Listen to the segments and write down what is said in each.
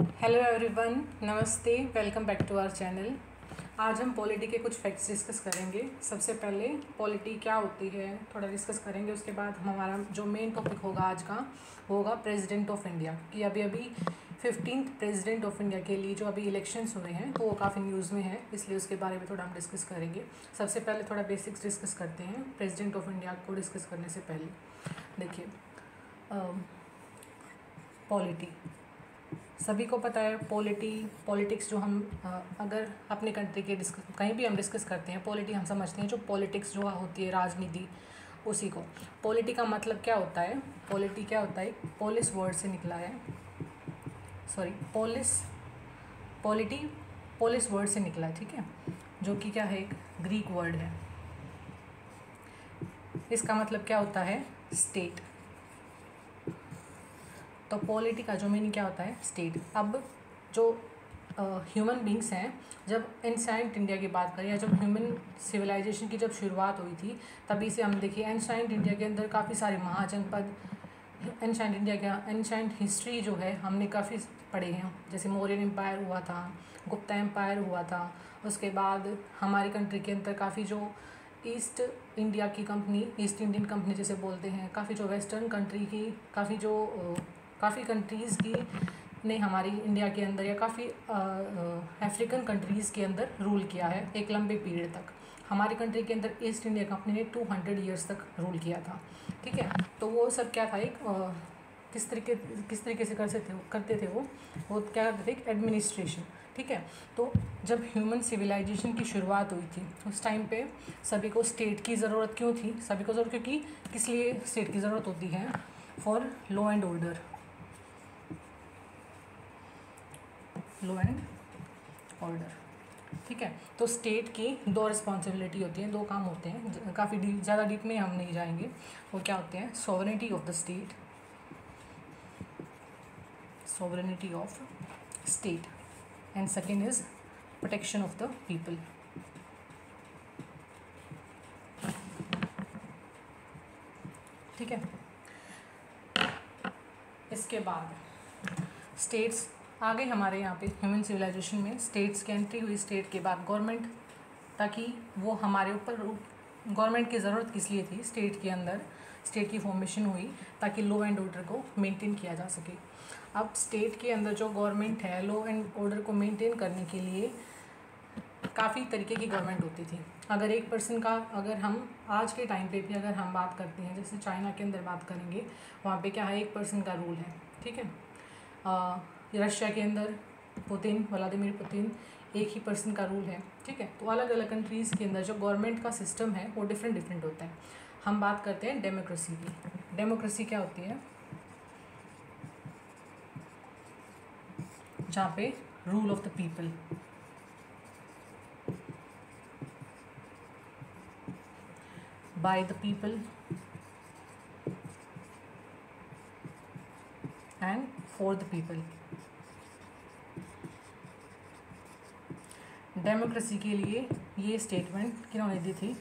Hello everyone, नमस्ते, welcome back to our channel. आज हम पॉलिटी के कुछ फैक्ट्स डिस्कस करेंगे। सबसे पहले पॉलिटी क्या होती है थोड़ा डिस्कस करेंगे। उसके बाद हमारा जो मेन टॉपिक होगा आज का वो होगा प्रेसिडेंट ऑफ इंडिया, कि अभी 15th प्रेसिडेंट ऑफ इंडिया के लिए जो अभी इलेक्शंस हुए हैं तो वो काफ़ी न्यूज़ में है, इसलिए उसके बारे में थोड़ा हम डिस्कस करेंगे। सबसे पहले थोड़ा बेसिक्स डिस्कस करते हैं प्रेसिडेंट ऑफ इंडिया को डिस्कस करने से पहले। देखिए, पॉलिटी सभी को पता है। पॉलिटिक्स जो हम अगर अपने कंट्री के कहीं भी हम डिस्कस करते हैं, पॉलिटी हम समझते हैं जो पॉलिटिक्स जो होती है, राजनीति, उसी को। पॉलिटी का मतलब क्या होता है? पॉलिटी क्या होता है? पोलिस वर्ड से निकला है, सॉरी पॉलिटी पोलिस वर्ड से निकला है, ठीक है, जो कि क्या है, एक ग्रीक वर्ड है। इसका मतलब क्या होता है? स्टेट। तो पॉलिटी का जो मीनिंग क्या होता है? स्टेट। अब जो ह्यूमन बींग्स हैं, जब एंशिएंट इंडिया की बात करें या जब ह्यूमन सिविलाइजेशन की जब शुरुआत हुई थी, तभी से हम देखिए एंशिएंट इंडिया के अंदर काफ़ी सारे महाजनपद, एंशिएंट इंडिया का एंशिएंट हिस्ट्री जो है हमने काफ़ी पढ़े हैं। जैसे मौर्यन एम्पायर हुआ था, गुप्ता एम्पायर हुआ था, उसके बाद हमारी कंट्री के अंदर काफ़ी जो ईस्ट इंडिया की कंपनी, ईस्ट इंडियन कंपनी जैसे बोलते हैं, काफ़ी जो वेस्टर्न कंट्री की, काफ़ी कंट्रीज़ की ने हमारी इंडिया के अंदर या काफ़ी अफ्रीकन कंट्रीज़ के अंदर रूल किया है एक लंबे पीरियड तक। हमारी कंट्री के अंदर ईस्ट इंडिया कंपनी ने 200 ईयर्स तक रूल किया था, ठीक है। तो वो सब क्या था, एक किस तरीके से करते थे वो क्या करते थे, एक एडमिनिस्ट्रेशन, ठीक है। तो जब ह्यूमन सिविलाइजेशन की शुरुआत हुई थी उस टाइम पे सभी को स्टेट की ज़रूरत क्यों थी? सभी को ज़रूरत क्योंकि किस लिए स्टेट की ज़रूरत होती है? For law and order, law and order, ठीक है। तो स्टेट की दो रिस्पॉन्सिबिलिटी होती हैं, दो काम होते हैं, काफ़ी ज़्यादा डीप में हम नहीं जाएंगे। वो क्या होते हैं? Sovereignty of the state, sovereignty of state, and second is protection of the people. ठीक है। इसके बाद स्टेट्स आ गए हमारे यहाँ पे ह्यूमन सिविलाइजेशन में। स्टेट्स की एंट्री हुई, स्टेट के बाद गवर्नमेंट, ताकि वो हमारे ऊपर, गवर्नमेंट की ज़रूरत किस लिए थी? स्टेट के अंदर स्टेट की फॉर्मेशन हुई ताकि लॉ एंड ऑर्डर को मेंटेन किया जा सके। अब स्टेट के अंदर जो गवर्नमेंट है, लॉ एंड ऑर्डर को मेंटेन करने के लिए काफ़ी तरीके की गवर्नमेंट होती थी। अगर एक पर्सन का, अगर हम आज के टाइम पे भी अगर हम बात करते हैं, जैसे चाइना के अंदर बात करेंगे, वहाँ पे क्या है, एक पर्सन का रूल है, ठीक है। रशिया के अंदर व्लादिमीर पुतिन, एक ही पर्सन का रूल है, ठीक है। तो अलग अलग कंट्रीज़ के अंदर जो गवर्नमेंट का सिस्टम है वो डिफरेंट होता है। हम बात करते हैं डेमोक्रेसी की। डेमोक्रेसी क्या होती है? जहाँ पे rule of the people, by the people and for the people. Democracy के लिए ये स्टेटमेंट किन्होंने दी थी?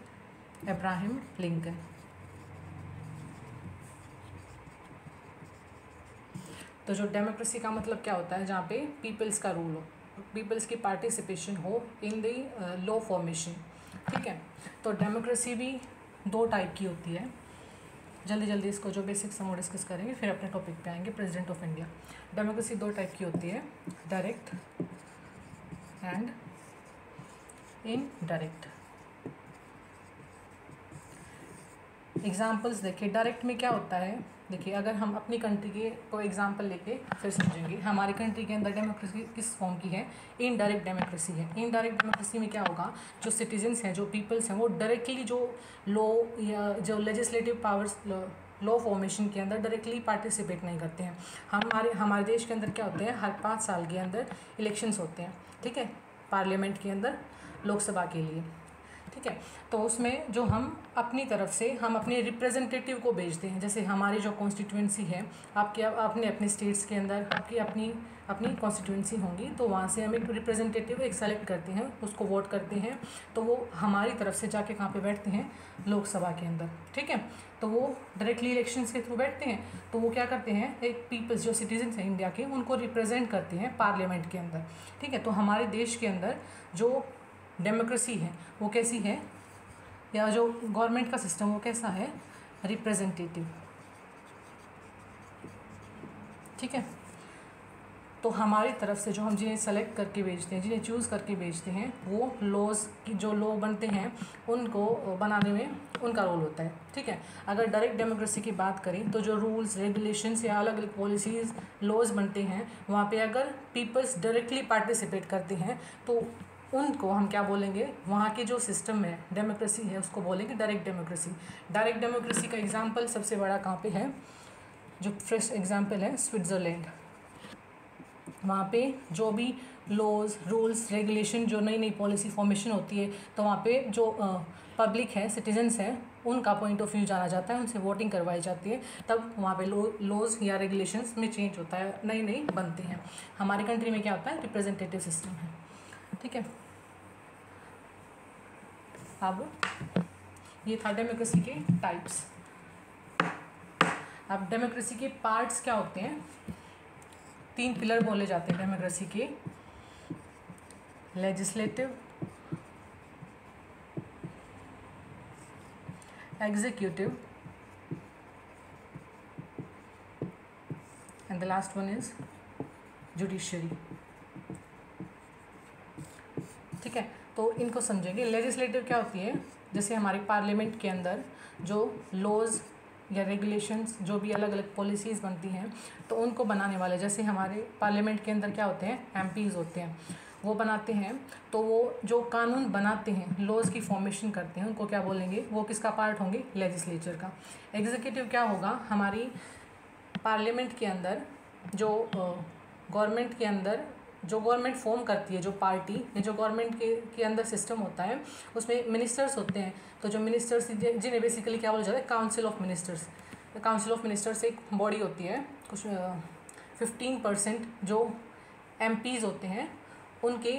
Abraham Lincoln. तो जो डेमोक्रेसी का मतलब क्या होता है? जहाँ पे पीपल्स का रूल हो, पीपल्स की पार्टिसिपेशन हो इन द लॉ फॉर्मेशन, ठीक है। तो डेमोक्रेसी भी दो टाइप की होती है। जल्दी इसको जो बेसिक्स हम वो डिस्कस करेंगे, फिर अपने टॉपिक पे आएंगे, प्रेसिडेंट ऑफ इंडिया। डेमोक्रेसी दो टाइप की होती है, डायरेक्ट एंड इनडायरेक्ट। एग्जाम्पल्स देखिए, डायरेक्ट में क्या होता है? देखिए, अगर हम अपनी कंट्री के को एग्जांपल लेके फिर समझेंगे। हमारी कंट्री के अंदर डेमोक्रेसी किस फॉर्म की है? इनडायरेक्ट डेमोक्रेसी है। इनडायरेक्ट डेमोक्रेसी में क्या होगा, जो सिटीजन्स हैं, जो पीपल्स हैं, वो डायरेक्टली जो लॉ या जो लेजिस्लेटिव पावर्स, लॉ फॉर्मेशन के अंदर डायरेक्टली पार्टिसिपेट नहीं करते हैं। हमारे देश के अंदर क्या होते हैं, हर 5 साल के अंदर इलेक्शंस होते हैं, ठीक है, पार्लियामेंट के अंदर, लोकसभा के लिए। ठीक है। तो उसमें जो हम अपनी तरफ से हम अपने रिप्रेजेंटेटिव को भेजते हैं, जैसे हमारी जो कॉन्स्टिट्यूंसी है, आपके अपने अपने स्टेट्स के अंदर आपकी अपनी अपनी कॉन्स्टिट्यूंसी होंगी, तो वहाँ से हम एक रिप्रेजेंटेटिव एक सेलेक्ट करते हैं, उसको वोट करते हैं, तो वो हमारी तरफ से जाके कहाँ पे बैठते हैं, लोकसभा के अंदर। ठीक है। तो वो डायरेक्टली इलेक्शंस के थ्रू बैठते हैं, तो वो क्या करते हैं, एक पीपल्स जो सिटीजन्स हैं इंडिया के, उनको रिप्रेजेंट करते हैं पार्लियामेंट के अंदर। ठीक है। तो हमारे देश के अंदर जो डेमोक्रेसी है वो कैसी है, या जो गवर्नमेंट का सिस्टम वो कैसा है, रिप्रेजेंटेटिव। ठीक है। तो हमारी तरफ से जो हम जिन्हें सेलेक्ट करके भेजते हैं, जिन्हें चूज़ करके भेजते हैं, वो लॉज की जो लॉ बनते हैं उनको बनाने में उनका रोल होता है। ठीक है। अगर डायरेक्ट डेमोक्रेसी की बात करें तो जो रूल्स रेगुलेशंस या अलग अलग पॉलिसीज़ लॉज बनते हैं, वहाँ पे अगर पीपल्स डायरेक्टली पार्टिसिपेट करते हैं तो उनको हम क्या बोलेंगे, वहाँ के जो सिस्टम है डेमोक्रेसी है उसको बोलेंगे डायरेक्ट डेमोक्रेसी। डायरेक्ट डेमोक्रेसी का एग्जाम्पल सबसे बड़ा कहाँ पे है, जो फर्स्ट एग्जाम्पल है स्विट्ज़रलैंड। वहाँ पे जो भी लॉज रूल्स रेगुलेशन, जो नई नई पॉलिसी फॉर्मेशन होती है, तो वहाँ पे जो पब्लिक है, सिटीजन्स हैं, उनका पॉइंट ऑफ व्यू जाना जाता है, उनसे वोटिंग करवाई जाती है, तब वहाँ पे लॉज या रेगुलेशंस में चेंज होता है, नई नई बनते हैं। हमारी कंट्री में क्या होता है, रिप्रेजेंटेटिव सिस्टम है। ठीक है। अब ये था डेमोक्रेसी के टाइप्स। अब डेमोक्रेसी के पार्ट्स क्या होते हैं, 3 पिलर बोले जाते हैं डेमोक्रेसी के, legislative, executive and the last one is judiciary. ठीक है। तो इनको समझेंगे। लेजिस्लेटिव क्या होती है, जैसे हमारे पार्लियामेंट के अंदर जो लॉज या रेगुलेशंस, जो भी अलग अलग पॉलिसीज़ बनती हैं, तो उनको बनाने वाले, जैसे हमारे पार्लियामेंट के अंदर क्या होते हैं, एमपीज़ होते हैं, वो बनाते हैं। तो वो जो कानून बनाते हैं, लॉज की फॉर्मेशन करते हैं, उनको क्या बोलेंगे, वो किसका पार्ट होंगे, लेजिस्लेचर का। एग्जीक्यूटिव क्या होगा, हमारी पार्लियामेंट के अंदर जो गवर्नमेंट के अंदर जो गवर्नमेंट फॉर्म करती है, जो पार्टी या जो गवर्नमेंट के अंदर सिस्टम होता है, उसमें मिनिस्टर्स होते हैं। तो जो मिनिस्टर्स, जिन्हें बेसिकली क्या बोला जाता है, council of ministers. Council of ministers एक बॉडी होती है, कुछ 15% जो एमपीज़ होते हैं उनके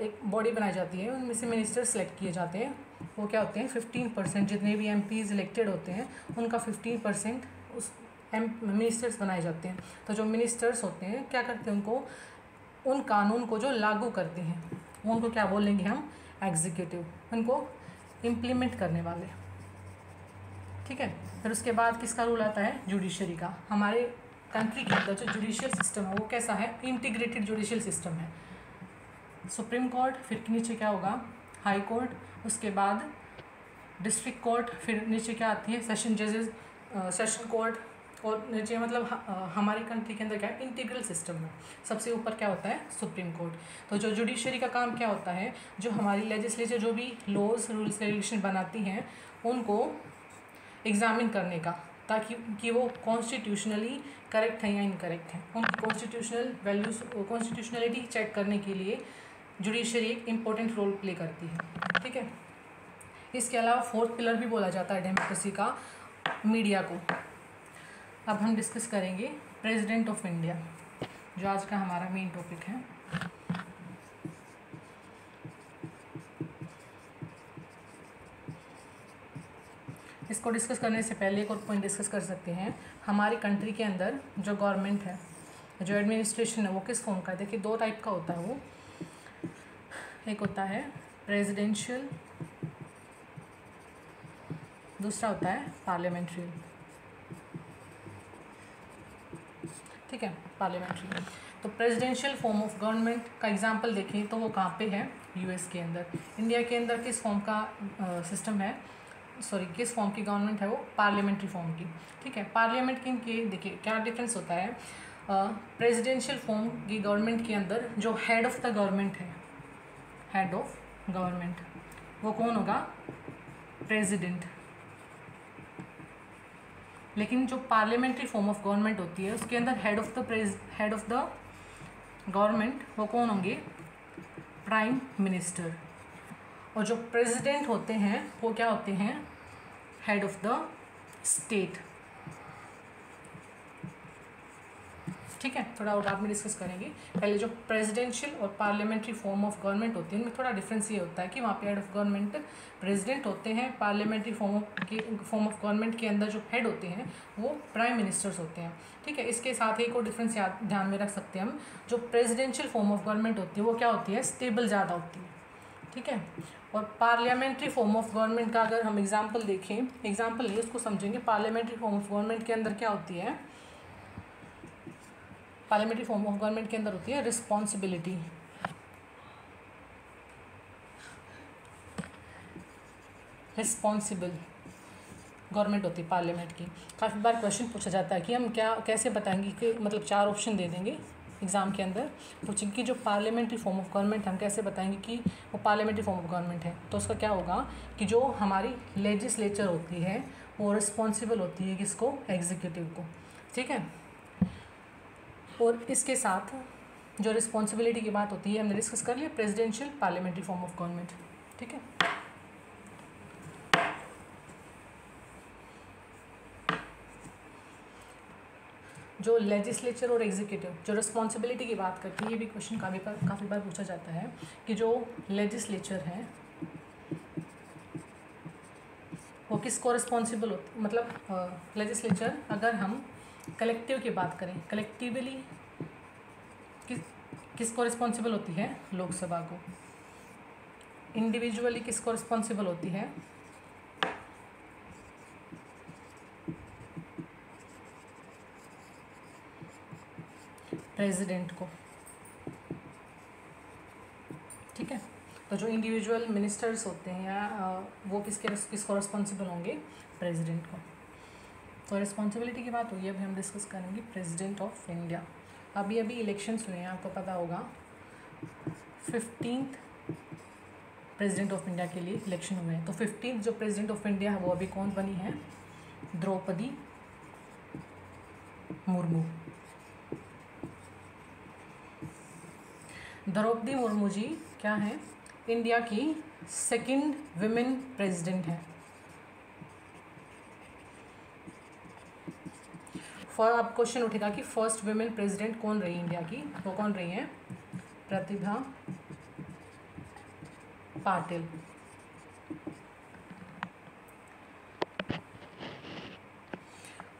एक बॉडी बनाई जाती है, उनमें से मिनिस्टर सेलेक्ट किए जाते हैं। वो क्या होते हैं, 15%, जितने भी एमपीज़ इलेक्टेड होते हैं उनका 15% उस मिनिस्टर्स बनाए जाते हैं। तो जो मिनिस्टर्स होते हैं क्या करते हैं, उनको उन कानून को जो लागू करते हैं उनको क्या बोलेंगे हम, एग्जीक्यूटिव, उनको इम्प्लीमेंट करने वाले। ठीक है। फिर उसके बाद किसका रूल आता है, जुडिशरी का। हमारे कंट्री के अंदर जो जुडिशियल सिस्टम है वो कैसा है, इंटीग्रेटेड जुडिशियल सिस्टम है। सुप्रीम कोर्ट, फिर नीचे क्या होगा, हाई कोर्ट, उसके बाद डिस्ट्रिक्ट कोर्ट, फिर नीचे क्या आती है, सेशन जजेस, सेशन कोर्ट, और नीचे मतलब हमारी कंट्री के अंदर क्या है, इंटीग्रल सिस्टम है। सबसे ऊपर क्या होता है, सुप्रीम कोर्ट। तो जो जुडिशरी का काम क्या होता है, जो हमारी लेजिस्लेचर जो भी लॉज रूल्स रेगुलेशन बनाती हैं उनको एग्जामिन करने का, ताकि कि वो कॉन्स्टिट्यूशनली करेक्ट है या इनकरेक्ट है, उनकी कॉन्स्टिट्यूशनल वैल्यूज, कॉन्स्टिट्यूशनलिटी चेक करने के लिए जुडिशरी एक इम्पोर्टेंट रोल प्ले करती है। ठीक है। इसके अलावा 4th पिलर भी बोला जाता है डेमोक्रेसी का, मीडिया को। अब हम डिस्कस करेंगे प्रेसिडेंट ऑफ इंडिया, जो आज का हमारा मेन टॉपिक है। इसको डिस्कस करने से पहले एक और पॉइंट डिस्कस कर सकते हैं। हमारी कंट्री के अंदर जो गवर्नमेंट है, जो एडमिनिस्ट्रेशन है, वो किस फॉर्म का है। देखिए 2 टाइप का होता है वो, एक होता है प्रेसिडेंशियल, दूसरा होता है पार्लियामेंट्री। ठीक है, पार्लियामेंट्री। तो प्रेसिडेंशियल फॉर्म ऑफ गवर्नमेंट का एग्जांपल देखें तो वो कहाँ पे है, यूएस के अंदर। इंडिया के अंदर किस फॉर्म का सिस्टम है, सॉरी किस फॉर्म की गवर्नमेंट है वो, पार्लियामेंट्री फॉर्म की। ठीक है। पार्लियामेंट के देखिए क्या डिफरेंस होता है, प्रेसिडेंशियल फॉर्म की गवर्नमेंट के अंदर जो हेड ऑफ द गवर्नमेंट है, हेड ऑफ गवर्नमेंट, वो कौन होगा, प्रेसिडेंट। लेकिन जो पार्लियामेंट्री फॉर्म ऑफ गवर्नमेंट होती है उसके अंदर हेड ऑफ द गवर्नमेंट वो कौन होंगे, प्राइम मिनिस्टर। और जो प्रेसिडेंट होते हैं वो क्या होते हैं, हेड ऑफ द स्टेट। ठीक है, थोड़ा और बाद में डिस्कस करेंगे। पहले जो प्रेसिडेंशियल और पार्लियामेंट्री फॉर्म ऑफ गवर्नमेंट होती है उनमें थोड़ा डिफरेंस ये होता है कि वहाँ पे हेड ऑफ गवर्नमेंट प्रेसिडेंट होते हैं, पार्लियामेंट्री फॉर्म ऑफ गवर्नमेंट के अंदर जो हेड होते हैं वो प्राइम मिनिस्टर्स होते हैं। ठीक है, इसके साथ एक और डिफरेंस याद ध्यान में रख सकते हैं हम, जो प्रेसिडेंशियल फॉर्म ऑफ गवर्नमेंट होती है वो क्या होती है, स्टेबल ज़्यादा होती है। ठीक है, और पार्लियामेंट्री फॉर्म ऑफ गवर्नमेंट का अगर हम एग्जाम्पल देखें, एग्जाम्पल नहीं उसको समझेंगे, पार्लियामेंट्री फॉर्म ऑफ गवर्नमेंट के अंदर क्या होती है, पार्लियामेंट्री फॉर्म ऑफ गवर्नमेंट के अंदर होती है रिस्पॉन्सिबिलिटी। रिस्पॉन्सिबल गवर्नमेंट होती है पार्लियामेंट की। काफ़ी बार क्वेश्चन पूछा जाता है कि हम क्या कैसे बताएंगे कि मतलब 4 ऑप्शन दे देंगे एग्ज़ाम के अंदर, पूछेंगे कि जो पार्लियामेंट्री फॉर्म ऑफ गवर्नमेंट हम कैसे बताएंगे कि वो पार्लियामेंट्री फॉर्म ऑफ गवर्नमेंट है। तो उसका क्या होगा कि जो हमारी लेजिस्लेचर होती है वो रिस्पॉन्सिबल होती है किसको, एग्जीक्यूटिव को। ठीक है, और इसके साथ जो रिस्पॉन्सिबिलिटी की बात होती है हमने डिस्कस कर लिया, presidential parliamentary form of government. ठीक है, जो लेजिस्लेचर और एग्जीक्यूटिव जो रिस्पॉन्सिबिलिटी की बात करती है, ये भी क्वेश्चन काफ़ी बार पूछा जाता है कि जो लेजिस्लेचर है वो किसको रिस्पॉन्सिबल होती, मतलब लेजिस्लेचर अगर हम कलेक्टिव की बात करें, कलेक्टिवली किसको रिस्पॉन्सिबल होती है, लोकसभा को। इंडिविजुअली किसको रिस्पॉन्सिबल होती है, प्रेसिडेंट को। ठीक है, तो जो इंडिविजुअल मिनिस्टर्स होते हैं वो किसको रिस्पॉन्सिबल होंगे, प्रेसिडेंट को। तो रिस्पॉन्सिबिलिटी की बात हुई, अभी हम डिस्कस करेंगे प्रेसिडेंट ऑफ इंडिया। अभी इलेक्शंस हुए हैं, आपको पता होगा 15th प्रेसिडेंट ऑफ इंडिया के लिए इलेक्शन हुए हैं। तो 15th जो प्रेसिडेंट ऑफ इंडिया है वो अभी कौन बनी है, द्रौपदी मुर्मू। द्रौपदी मुर्मू जी क्या है, इंडिया की 2nd विमेन प्रेसिडेंट है। अब क्वेश्चन उठेगा कि फर्स्ट विमेन प्रेसिडेंट कौन रही इंडिया की, वो कौन रही है, प्रतिभा पाटिल।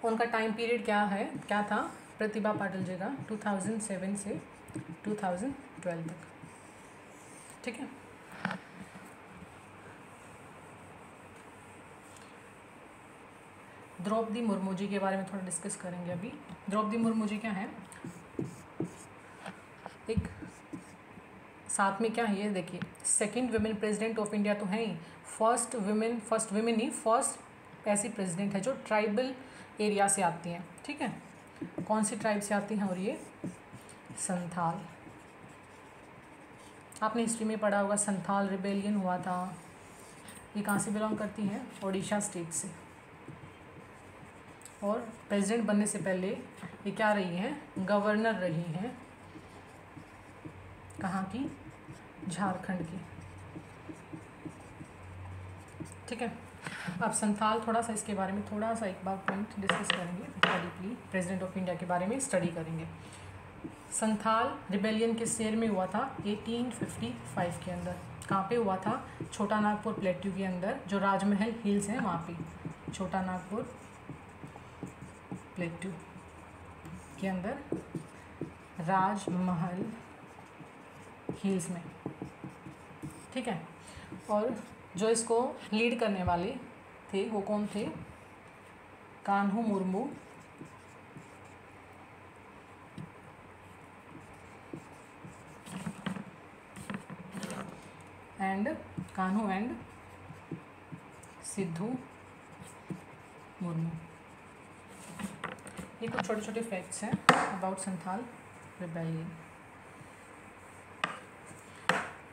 उनका टाइम पीरियड क्या था, प्रतिभा पाटिल जी का 2007 से 2012 तक। ठीक है, द्रौपदी मुर्मू जी के बारे में थोड़ा डिस्कस करेंगे अभी। द्रौपदी मुर्मू जी क्या है, एक साथ में क्या है ये देखिए, 2nd women president of India तो है ही, फर्स्ट विमेन नहीं, फर्स्ट ऐसी प्रेसिडेंट है जो ट्राइबल एरिया से आती हैं। ठीक है, कौन सी ट्राइब से आती हैं, और ये संथाल। आपने हिस्ट्री में पढ़ा होगा, संथाल रिबेलियन हुआ था। ये कहाँ से बिलोंग करती हैं, ओडिशा स्टेट से। और प्रेसिडेंट बनने से पहले ये क्या रही हैं, गवर्नर रही हैं, कहाँ की, झारखंड की। ठीक है, अब संथाल थोड़ा सा इसके बारे में थोड़ा सा एक बार पॉइंट डिस्कस करेंगे, डीपली प्रेसिडेंट ऑफ इंडिया के बारे में स्टडी करेंगे। संथाल रिबेलियन किस ईयर में हुआ था, 1855 के अंदर। कहाँ पे हुआ था, छोटा नागपुर प्लेट्यू के अंदर, जो राजमहल हिल्स हैं वहाँ पे, छोटा नागपुर प्लेट्यू के अंदर राजमहल हिल्स में। ठीक है, और जो इसको लीड करने वाले थे वो कौन थे, कान्हू मुर्मू एंड सिद्धू मुर्मू। ये कुछ छोटे छोटे फैक्ट्स हैं अबाउट संथाल रिबेलियन।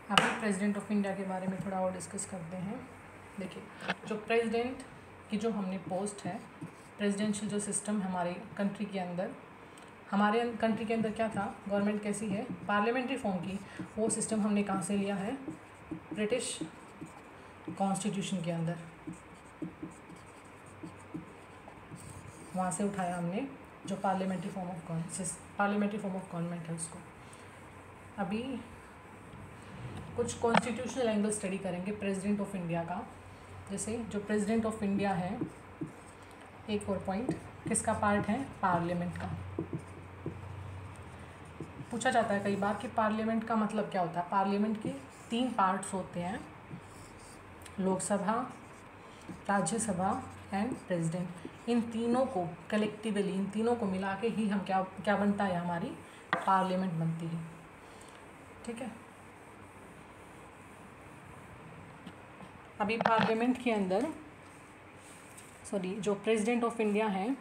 अभी प्रेसिडेंट ऑफ इंडिया के बारे में थोड़ा और डिस्कस करते हैं। देखिए, जो प्रेसिडेंट की जो हमने पोस्ट है, प्रेसिडेंशियल जो सिस्टम हमारे कंट्री के अंदर, हमारे कंट्री के अंदर क्या था, गवर्नमेंट कैसी है, पार्लियामेंट्री फॉर्म की। वो सिस्टम हमने कहाँ से लिया है, ब्रिटिश कॉन्स्टिट्यूशन के अंदर, वहाँ से उठाया हमने जो पार्लियामेंट्री फॉर्म ऑफ गवर्नमेंट है उसको। अभी कुछ कॉन्स्टिट्यूशनल एंगल स्टडी करेंगे प्रेसिडेंट ऑफ इंडिया का। जैसे जो प्रेसिडेंट ऑफ इंडिया है, एक और पॉइंट, किसका पार्ट है? पार्लियामेंट का। पूछा जाता है कई बार कि पार्लियामेंट का मतलब क्या होता है। पार्लियामेंट के 3 पार्ट्स होते हैं, लोकसभा, राज्यसभा एंड प्रेसिडेंट। इन तीनों को कलेक्टिवली, इन तीनों को मिला के ही हम क्या बनता है, हमारी पार्लियामेंट बनती है। ठीक है। अभी पार्लियामेंट के अंदर जो प्रेसिडेंट ऑफ इंडिया हैं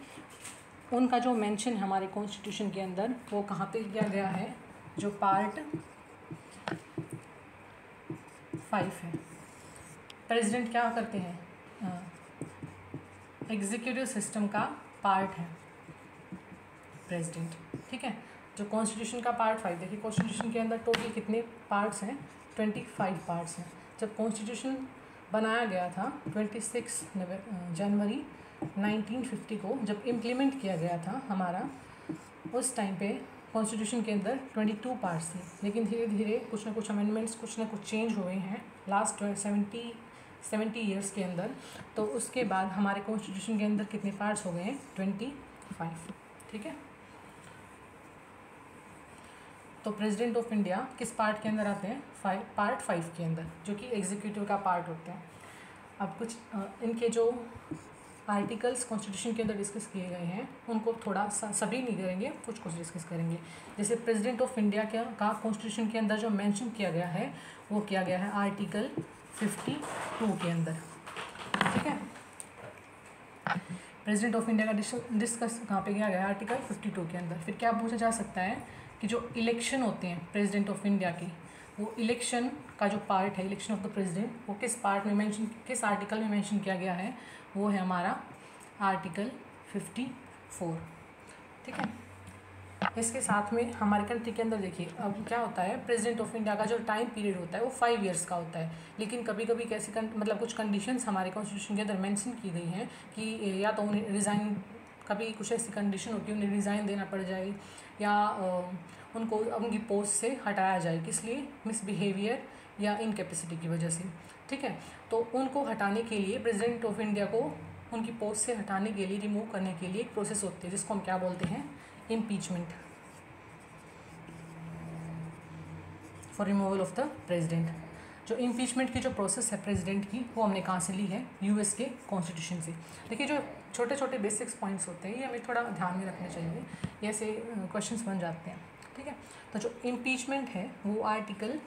उनका जो मेंशन है हमारे कॉन्स्टिट्यूशन के अंदर, वो कहाँ पे किया गया है? जो पार्ट 5 है। प्रेसिडेंट क्या करते हैं? एग्जीक्यूटिव सिस्टम का पार्ट है प्रेसिडेंट। ठीक है। जो कॉन्स्टिट्यूशन का पार्ट 5, देखिए कॉन्स्टिट्यूशन के अंदर टोटल कितने पार्ट्स हैं? 25 पार्ट्स हैं। जब कॉन्स्टिट्यूशन बनाया गया था 26 जनवरी 1950 को, जब इम्प्लीमेंट किया गया था हमारा, उस टाइम पे कॉन्स्टिट्यूशन के अंदर 22 पार्ट्स थे। लेकिन धीरे धीरे कुछ ना कुछ अमेंडमेंट्स, कुछ ना कुछ चेंज हुए हैं लास्ट 70 ईयर्स के अंदर। तो उसके बाद हमारे कॉन्स्टिट्यूशन के अंदर कितने पार्ट्स हो गए हैं? 25। ठीक है। तो प्रेसिडेंट ऑफ इंडिया किस पार्ट के अंदर आते हैं? पार्ट 5 के अंदर, जो कि एग्जीक्यूटिव का पार्ट होते हैं। अब कुछ इनके जो आर्टिकल्स कॉन्स्टिट्यूशन के अंदर डिस्कस किए गए हैं उनको थोड़ा सभी नहीं करेंगे, कुछ डिस्कस करेंगे। जैसे प्रेसिडेंट ऑफ इंडिया का कॉन्स्टिट्यूशन के अंदर जो मेंशन किया गया है वो किया गया है आर्टिकल 52 के अंदर। ठीक है। प्रेसिडेंट ऑफ इंडिया का डिस्कस कहाँ पे किया गया है? आर्टिकल 52 के अंदर। फिर क्या पूछा जा सकता है कि जो इलेक्शन होते हैं प्रेसिडेंट ऑफ इंडिया की, वो इलेक्शन का जो पार्ट है, इलेक्शन ऑफ द प्रेसिडेंट, वो किस पार्ट में मेंशन, किस आर्टिकल में मेंशन किया गया है? वो है हमारा आर्टिकल 54। ठीक है। इसके साथ में हमारे कंट्री के अंदर देखिए अब क्या होता है, प्रेसिडेंट ऑफ इंडिया का जो टाइम पीरियड होता है वो 5 ईयर्स का होता है। लेकिन कभी कभी कैसे मतलब कुछ कंडीशंस हमारे कॉन्स्टिट्यूशन के अंदर मेंशन की गई हैं कि या तो उन्हें रिज़ाइन, कभी कुछ ऐसी कंडीशन होती है उन्हें रिज़ाइन देना पड़ जाए, या उनको उनकी पोस्ट से हटाया जाए, किस लिए? मिसबिहेवियर या इनकेपेसिटी की वजह से। ठीक है। तो उनको हटाने के लिए, प्रेसिडेंट ऑफ इंडिया को उनकी पोस्ट से हटाने के लिए, रिमूव करने के लिए एक प्रोसेस होती है जिसको हम क्या बोलते हैं? Impeachment, for removal of the president. जो इम्पीचमेंट की जो प्रोसेस है प्रेसिडेंट की, वो हमने कहाँ से ली है? यूएस के कॉन्स्टिट्यूशन से। देखिए जो छोटे छोटे बेसिक्स पॉइंट्स होते हैं ये हमें थोड़ा ध्यान में रखने चाहिए, ये ऐसे क्वेश्चंस बन जाते हैं। ठीक है। तो जो इम्पीचमेंट है वो आर्टिकल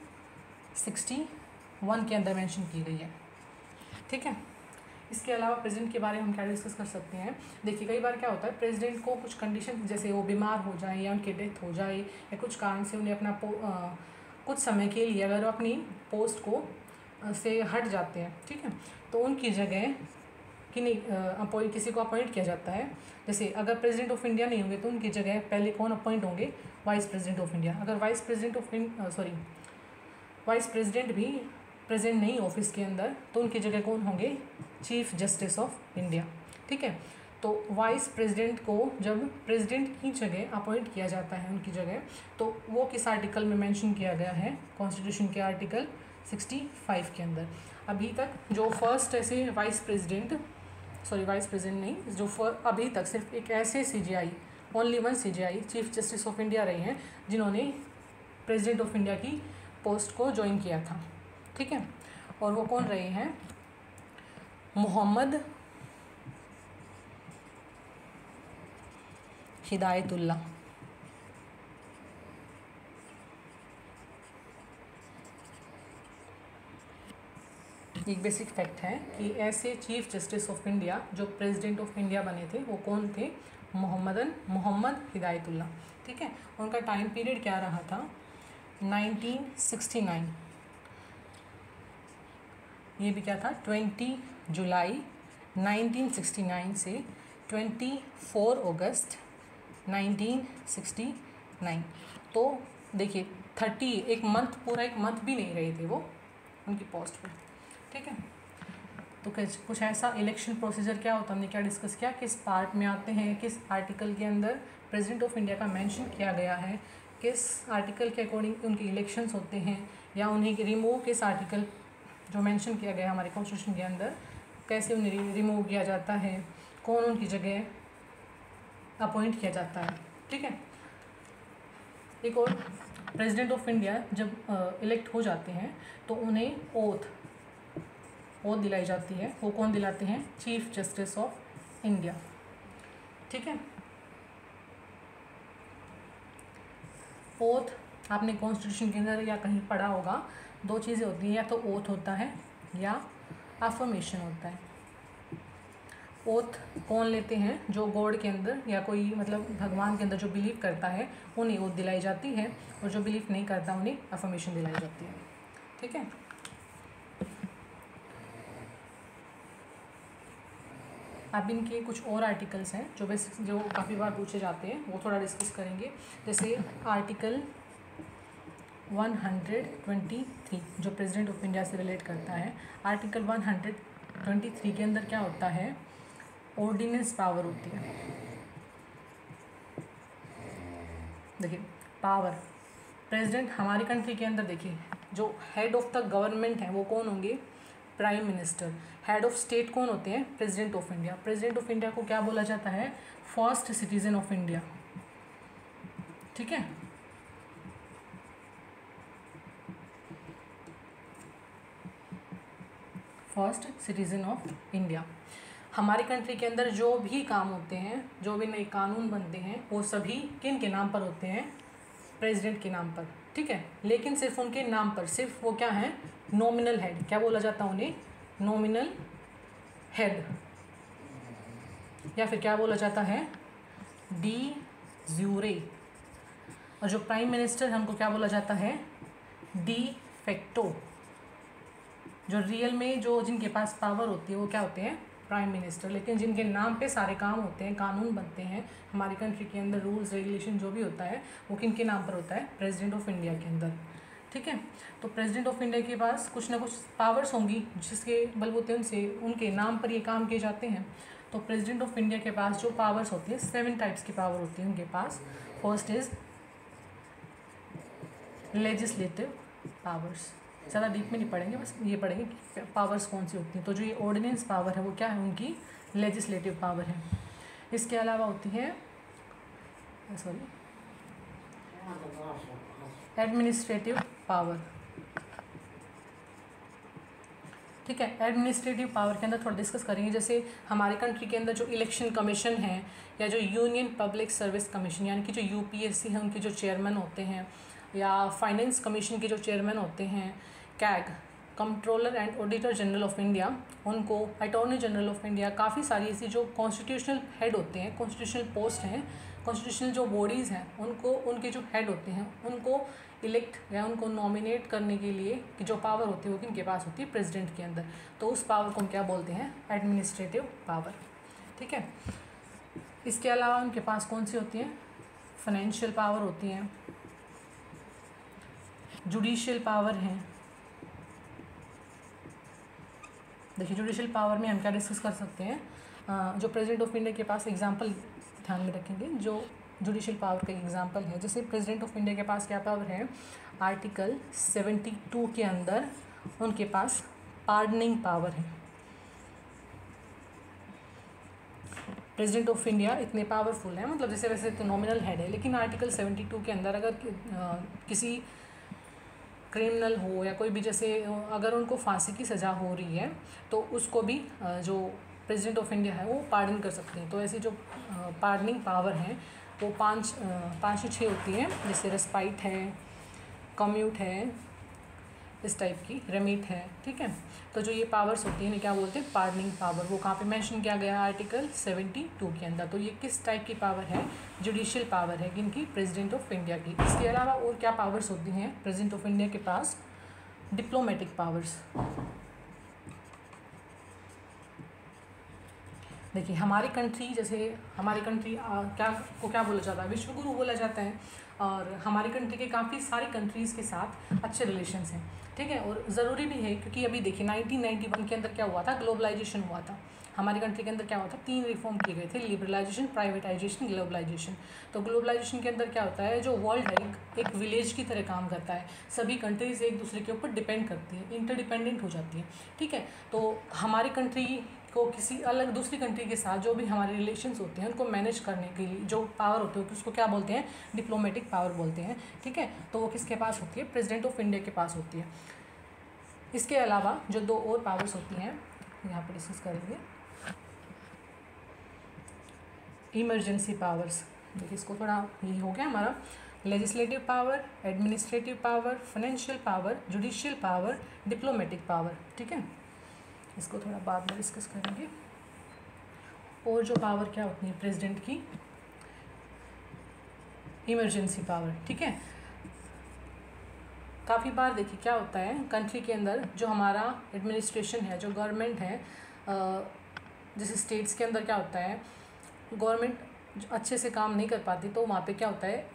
61 के अंदर मेंशन की गई है। ठीक है। इसके अलावा प्रेसिडेंट के बारे में हम क्या डिस्कस कर सकते हैं? देखिए कई बार क्या होता है, प्रेसिडेंट को कुछ कंडीशन, जैसे वो बीमार हो जाए या उनकी डेथ हो जाए या कुछ कारण से उन्हें अपना कुछ समय के लिए अगर वो अपनी पोस्ट को से हट जाते हैं, ठीक है, तो उनकी जगह किसी को अपॉइंट किया जाता है। जैसे अगर प्रेसिडेंट ऑफ इंडिया नहीं होंगे तो उनकी जगह पहले कौन अपॉइंट होंगे? Vice president of India. अगर वाइस प्रेसिडेंट भी प्रेजेंट नहीं ऑफिस के अंदर तो उनकी जगह कौन होंगे? Chief justice of India. ठीक है। तो वाइस प्रेसिडेंट को जब प्रेसिडेंट की जगह अपॉइंट किया जाता है उनकी जगह, तो वो किस आर्टिकल में मेंशन किया गया है? कॉन्स्टिट्यूशन के आर्टिकल 65 के अंदर। अभी तक जो फर्स्ट ऐसे वाइस प्रेसिडेंट नहीं, जो अभी तक सिर्फ एक ऐसे CJI, only 1 CJI chief justice of India रहे हैं जिन्होंने प्रेसिडेंट ऑफ इंडिया की पोस्ट को ज्वाइन किया था। ठीक है। और वो कौन रहे हैं? मोहम्मद हिदायतुल्लाह। एक बेसिक फैक्ट है कि ऐसे चीफ जस्टिस ऑफ इंडिया जो प्रेसिडेंट ऑफ इंडिया बने थे वो कौन थे? मोहम्मद हिदायतुल्लाह। ठीक है। उनका टाइम पीरियड क्या रहा था? 1969। ये भी क्या था? 20 जुलाई 1969 से 24 अगस्त 1969। तो देखिए 30 एक मंथ, पूरा एक मंथ भी नहीं रहे थे वो उनकी पोस्ट पर। ठीक है। तो कुछ ऐसा इलेक्शन प्रोसीजर क्या होता है, हमने क्या डिस्कस किया, किस पार्ट में आते हैं, किस आर्टिकल के अंदर प्रेसिडेंट ऑफ इंडिया का मेंशन किया गया है, किस आर्टिकल के अकॉर्डिंग उनके इलेक्शंस होते हैं, या उन्हें रिमूव किस आर्टिकल जो मेंशन किया गया है हमारे कॉन्स्टिट्यूशन के अंदर, कैसे उन्हें रिमूव किया जाता है, कौन उनकी जगह अपॉइंट किया जाता है। ठीक है। एक और, प्रेसिडेंट ऑफ इंडिया जब इलेक्ट हो जाते हैं तो उन्हें ओथ दिलाई जाती है। वो कौन दिलाते हैं? Chief justice of India. ठीक है। ओथ आपने कॉन्स्टिट्यूशन के अंदर या कहीं पढ़ा होगा, दो चीज़ें होती हैं, या तो ओथ होता है या अफर्मेशन होता है। ओथ कौन लेते हैं? जो गॉड के अंदर या कोई मतलब भगवान के अंदर जो बिलीव करता है उन्हें ओथ दिलाई जाती है, और जो बिलीव नहीं करता उन्हें अफर्मेशन दिलाई जाती है। ठीक है। अब इनके कुछ और आर्टिकल्स हैं जो काफ़ी बार पूछे जाते हैं, वो थोड़ा डिस्कस करेंगे। जैसे आर्टिकल 123 जो प्रेसिडेंट ऑफ इंडिया से रिलेट करता है। आर्टिकल 123 के अंदर क्या होता है? ऑर्डिनेंस पावर होती है। देखिए, पावर प्रेसिडेंट हमारी कंट्री के अंदर, देखिए जो हेड ऑफ द गवर्नमेंट है वो कौन होंगे? Prime minister. Head of state कौन होते हैं? President of India. President of India को क्या बोला जाता है? First citizen of India. ठीक है। First citizen of India. हमारी कंट्री के अंदर जो भी काम होते हैं, जो भी नए कानून बनते हैं, वो सभी किन के नाम पर होते हैं? प्रेसिडेंट के नाम पर। ठीक है। लेकिन सिर्फ उनके नाम पर, सिर्फ वो क्या है? Nominal head. क्या बोला जाता है उन्हें? नॉमिनल हेड, या फिर क्या बोला जाता है? डी ज़्यूरे। और जो प्राइम मिनिस्टर है उनको क्या बोला जाता है? De facto. जो रियल में जो जिनके पास पावर होती है वो क्या होते हैं? Prime minister. लेकिन जिनके नाम पे सारे काम होते हैं, कानून बनते हैं हमारी कंट्री के अंदर, रूल्स रेगुलेशन जो भी होता है वो किन के नाम पर होता है? प्रेसिडेंट ऑफ इंडिया के अंदर। ठीक है। तो प्रेसिडेंट ऑफ इंडिया के पास कुछ ना कुछ पावर्स होंगी जिसके बलबूते उनसे उनके नाम पर ये काम किए जाते हैं। तो प्रेसिडेंट ऑफ इंडिया के पास जो पावर्स होती है, 7 टाइप्स की पावर होती है उनके पास। First is legislative powers. ज़्यादा डीप में नहीं पढ़ेंगे, बस ये पढ़ेंगे कि पावर्स कौन सी होती हैं। तो जो ये ऑर्डिनेंस पावर है वो क्या है? उनकी लेजिस्लेटिव पावर है। इसके अलावा होती है एडमिनिस्ट्रेटिव पावर। ठीक है। एडमिनिस्ट्रेटिव पावर के अंदर थोड़ा डिस्कस करेंगे। जैसे हमारी कंट्री के अंदर जो इलेक्शन कमीशन है, या जो यूनियन पब्लिक सर्विस कमीशन यानी कि जो यूपीएससी है उनके जो चेयरमैन होते हैं, या फाइनेंस कमीशन के जो चेयरमैन होते हैं, CAG controller and auditor general of India, उनको अटॉर्नी जनरल ऑफ इंडिया, काफ़ी सारी ऐसी जो कॉन्स्टिट्यूशनल हेड होते हैं, कॉन्स्टिट्यूशनल पोस्ट हैं, कॉन्स्टिट्यूशनल जो बॉडीज़ हैं, उनको उनके जो हेड होते हैं उनको इलेक्ट या उनको नॉमिनेट करने के लिए कि जो पावर होती है वो किनके पास होती है? प्रेसिडेंट के अंदर। तो उस पावर को हम क्या बोलते हैं? Administrative power. ठीक है। इसके अलावा उनके पास कौन सी होती हैं? फाइनेंशियल पावर होती हैं, जुडिशियल पावर है। देखिए, जुडिशियल पावर में हम क्या डिस्कस कर सकते हैं? जो प्रेसिडेंट ऑफ इंडिया के पास एग्जांपल ध्यान में रखेंगे, जो जुडिशियल पावर का एग्जांपल है। जैसे प्रेसिडेंट ऑफ इंडिया के पास क्या पावर है? आर्टिकल 72 के अंदर उनके पास पार्डनिंग पावर है। प्रेसिडेंट ऑफ इंडिया इतने पावरफुल हैं, मतलब जैसे वैसे तो नॉमिनल हेड है, लेकिन आर्टिकल 72 के अंदर अगर किसी क्रिमिनल हो या कोई भी, जैसे अगर उनको फांसी की सज़ा हो रही है तो उसको भी जो प्रेसिडेंट ऑफ इंडिया है वो पार्डन कर सकते हैं। तो ऐसी जो पार्डनिंग पावर है वो 5 से 6 होती है। जैसे रेस्पाइट है, कम्यूट है, इस टाइप की रेमिट है। ठीक है। तो जो ये पावर्स होती हैं इन्हें क्या बोलते हैं? Pardoning power. वो कहाँ पे मेंशन किया गया है? आर्टिकल 72 के अंदर। तो ये किस टाइप की पावर है? जुडिशियल पावर है, किनकी? प्रेसिडेंट ऑफ इंडिया की। इसके अलावा और क्या पावर्स होती हैं प्रेसिडेंट ऑफ इंडिया के पास? Diplomatic powers. देखिए, हमारी कंट्री, जैसे हमारी कंट्री क्या बोला जाता है? विश्व गुरु बोला जाता है। और हमारी कंट्री के काफ़ी सारी कंट्रीज़ के साथ अच्छे रिलेशंस हैं, ठीक है। और ज़रूरी भी है क्योंकि अभी देखिए 1991 के अंदर क्या हुआ था, ग्लोबलाइजेशन हुआ था। हमारी कंट्री के अंदर क्या हुआ था, 3 रिफॉर्म किए गए थे, लिबरलाइजेशन, प्राइवेटाइजेशन, ग्लोबलाइजेशन। तो ग्लोबलाइजेशन के अंदर क्या होता है, जो वर्ल्ड है एक विलेज की तरह काम करता है, सभी कंट्रीज एक दूसरे के ऊपर डिपेंड करती है, इंटरडिपेंडेंट हो जाती है, ठीक है। तो हमारी कंट्री को किसी अलग दूसरी कंट्री के साथ जो भी हमारे रिलेशंस होते हैं उनको मैनेज करने के लिए जो पावर होती है उसको क्या बोलते हैं, डिप्लोमेटिक पावर बोलते हैं, ठीक है। तो वो किसके पास होती है, प्रेसिडेंट ऑफ इंडिया के पास होती है। इसके अलावा जो 2 और पावर्स होती हैं यहाँ पर डिस्कस करेंगे, इमरजेंसी पावर्स। देखिए इसको थोड़ा ये हो गया हमारा, legislative power, administrative power, financial power, judicial power, diplomatic power, ठीक है। इसको थोड़ा बाद में डिस्कस करेंगे। और जो पावर क्या होती है प्रेसिडेंट की, इमरजेंसी पावर, ठीक है। काफ़ी बार देखिए क्या होता है कंट्री के अंदर जो हमारा एडमिनिस्ट्रेशन है, जो गवर्नमेंट है, जैसे स्टेट्स के अंदर क्या होता है, गवर्नमेंट अच्छे से काम नहीं कर पाती तो वहाँ पे क्या होता है,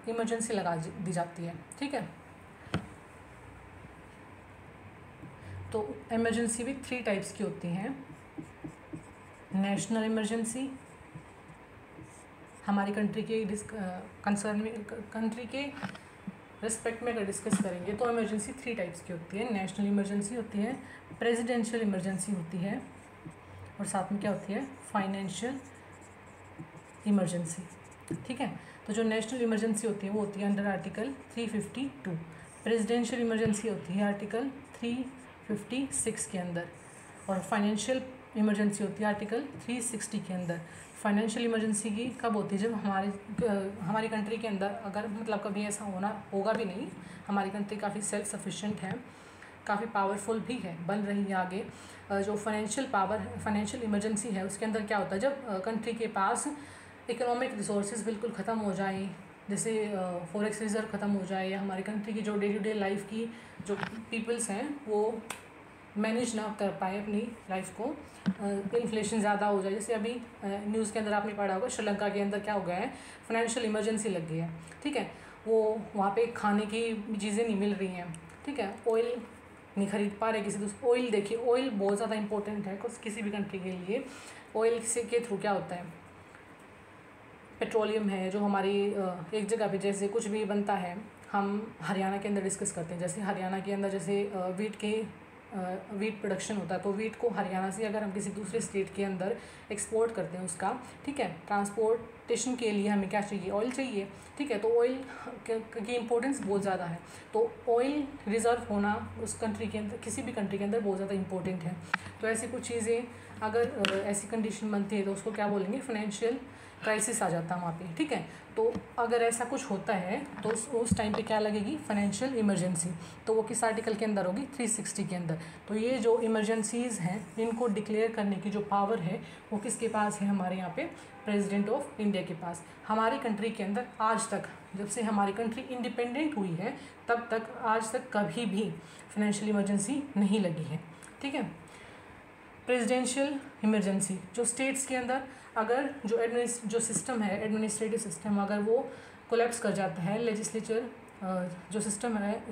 इमरजेंसी लगा दी जाती है, ठीक है। तो इमरजेंसी भी 3 टाइप्स की होती हैं। नेशनल इमरजेंसी, हमारी कंट्री के कंसर्न में, कंट्री के रिस्पेक्ट में अगर डिस्कस करेंगे तो इमरजेंसी 3 टाइप्स की होती है। नेशनल इमरजेंसी होती है, प्रेसिडेंशियल इमरजेंसी होती है, और साथ में क्या होती है, फाइनेंशियल इमरजेंसी, ठीक है। तो जो नेशनल इमरजेंसी होती है वो होती है अंडर आर्टिकल 352, प्रेसिडेंशियल इमरजेंसी होती है आर्टिकल 356 के अंदर, और फाइनेंशियल इमरजेंसी होती है आर्टिकल 360 के अंदर। फाइनेंशियल इमरजेंसी की कब होती है, जब हमारी कंट्री के अंदर अगर मतलब कभी ऐसा होगा भी नहीं, हमारी कंट्री काफ़ी सेल्फ सफिशिएंट है, काफ़ी पावरफुल भी है, बन रही है आगे। जो फाइनेंशियल इमरजेंसी है उसके अंदर क्या होता है, जब कंट्री के पास इकोनॉमिक रिसोर्सेज बिल्कुल ख़त्म हो जाए, जैसे फॉरेक्स रिजर्व ख़त्म हो जाए, या हमारी कंट्री की जो डे टू डे लाइफ की जो पीपल्स हैं वो मैनेज ना कर पाए अपनी लाइफ को, इन्फ्लेशन ज़्यादा हो जाए। जैसे अभी न्यूज़ के अंदर आपने पढ़ा होगा श्रीलंका के अंदर क्या हो गया है, फाइनेंशियल इमरजेंसी लग गई है, ठीक है। वो वहाँ पे खाने की चीज़ें नहीं मिल रही हैं, ठीक है, ऑयल नहीं खरीद पा रहे किसी दूसरे। ऑयल देखिए, ऑयल बहुत ज़्यादा इंपॉर्टेंट है किसी भी कंट्री के लिए। ऑयल से के थ्रू क्या होता है, पेट्रोलियम है जो हमारी एक जगह पे जैसे कुछ भी बनता है, हम हरियाणा के अंदर डिस्कस करते हैं, जैसे हरियाणा के अंदर जैसे वीट प्रोडक्शन होता है, तो वीट को हरियाणा से अगर हम किसी दूसरे स्टेट के अंदर एक्सपोर्ट करते हैं उसका, ठीक है, ट्रांसपोर्टेशन के लिए हमें क्या चाहिए, ऑयल चाहिए, ठीक है। तो ऑयल की इम्पोर्टेंस बहुत ज़्यादा है, तो ऑयल रिज़र्व होना उस कंट्री के अंदर, किसी भी कंट्री के अंदर बहुत ज़्यादा इंपॉर्टेंट है। तो ऐसी कुछ चीज़ें अगर ऐसी कंडीशन बनती है तो उसको क्या बोलेंगे, फाइनेंशियल क्राइसिस आ जाता है वहाँ पे, ठीक है। तो अगर ऐसा कुछ होता है तो उस टाइम पे क्या लगेगी, फाइनेंशियल इमरजेंसी। तो वो किस आर्टिकल के अंदर होगी, 360 के अंदर। तो ये जो इमरजेंसीज़ हैं इनको डिक्लेयर करने की जो पावर है वो किसके पास है, हमारे यहाँ पे प्रेसिडेंट ऑफ इंडिया के पास। हमारी कंट्री के अंदर आज तक, जब से हमारी कंट्री इंडिपेंडेंट हुई है तब तक आज तक कभी भी फाइनेंशियल इमरजेंसी नहीं लगी है, ठीक है। प्रेसिडेंशियल इमरजेंसी, जो स्टेट्स के अंदर अगर जो सिस्टम है, एडमिनिस्ट्रेटिव सिस्टम, अगर वो कोलैप्स कर जाता है, लेजिस्लेचर जो सिस्टम है,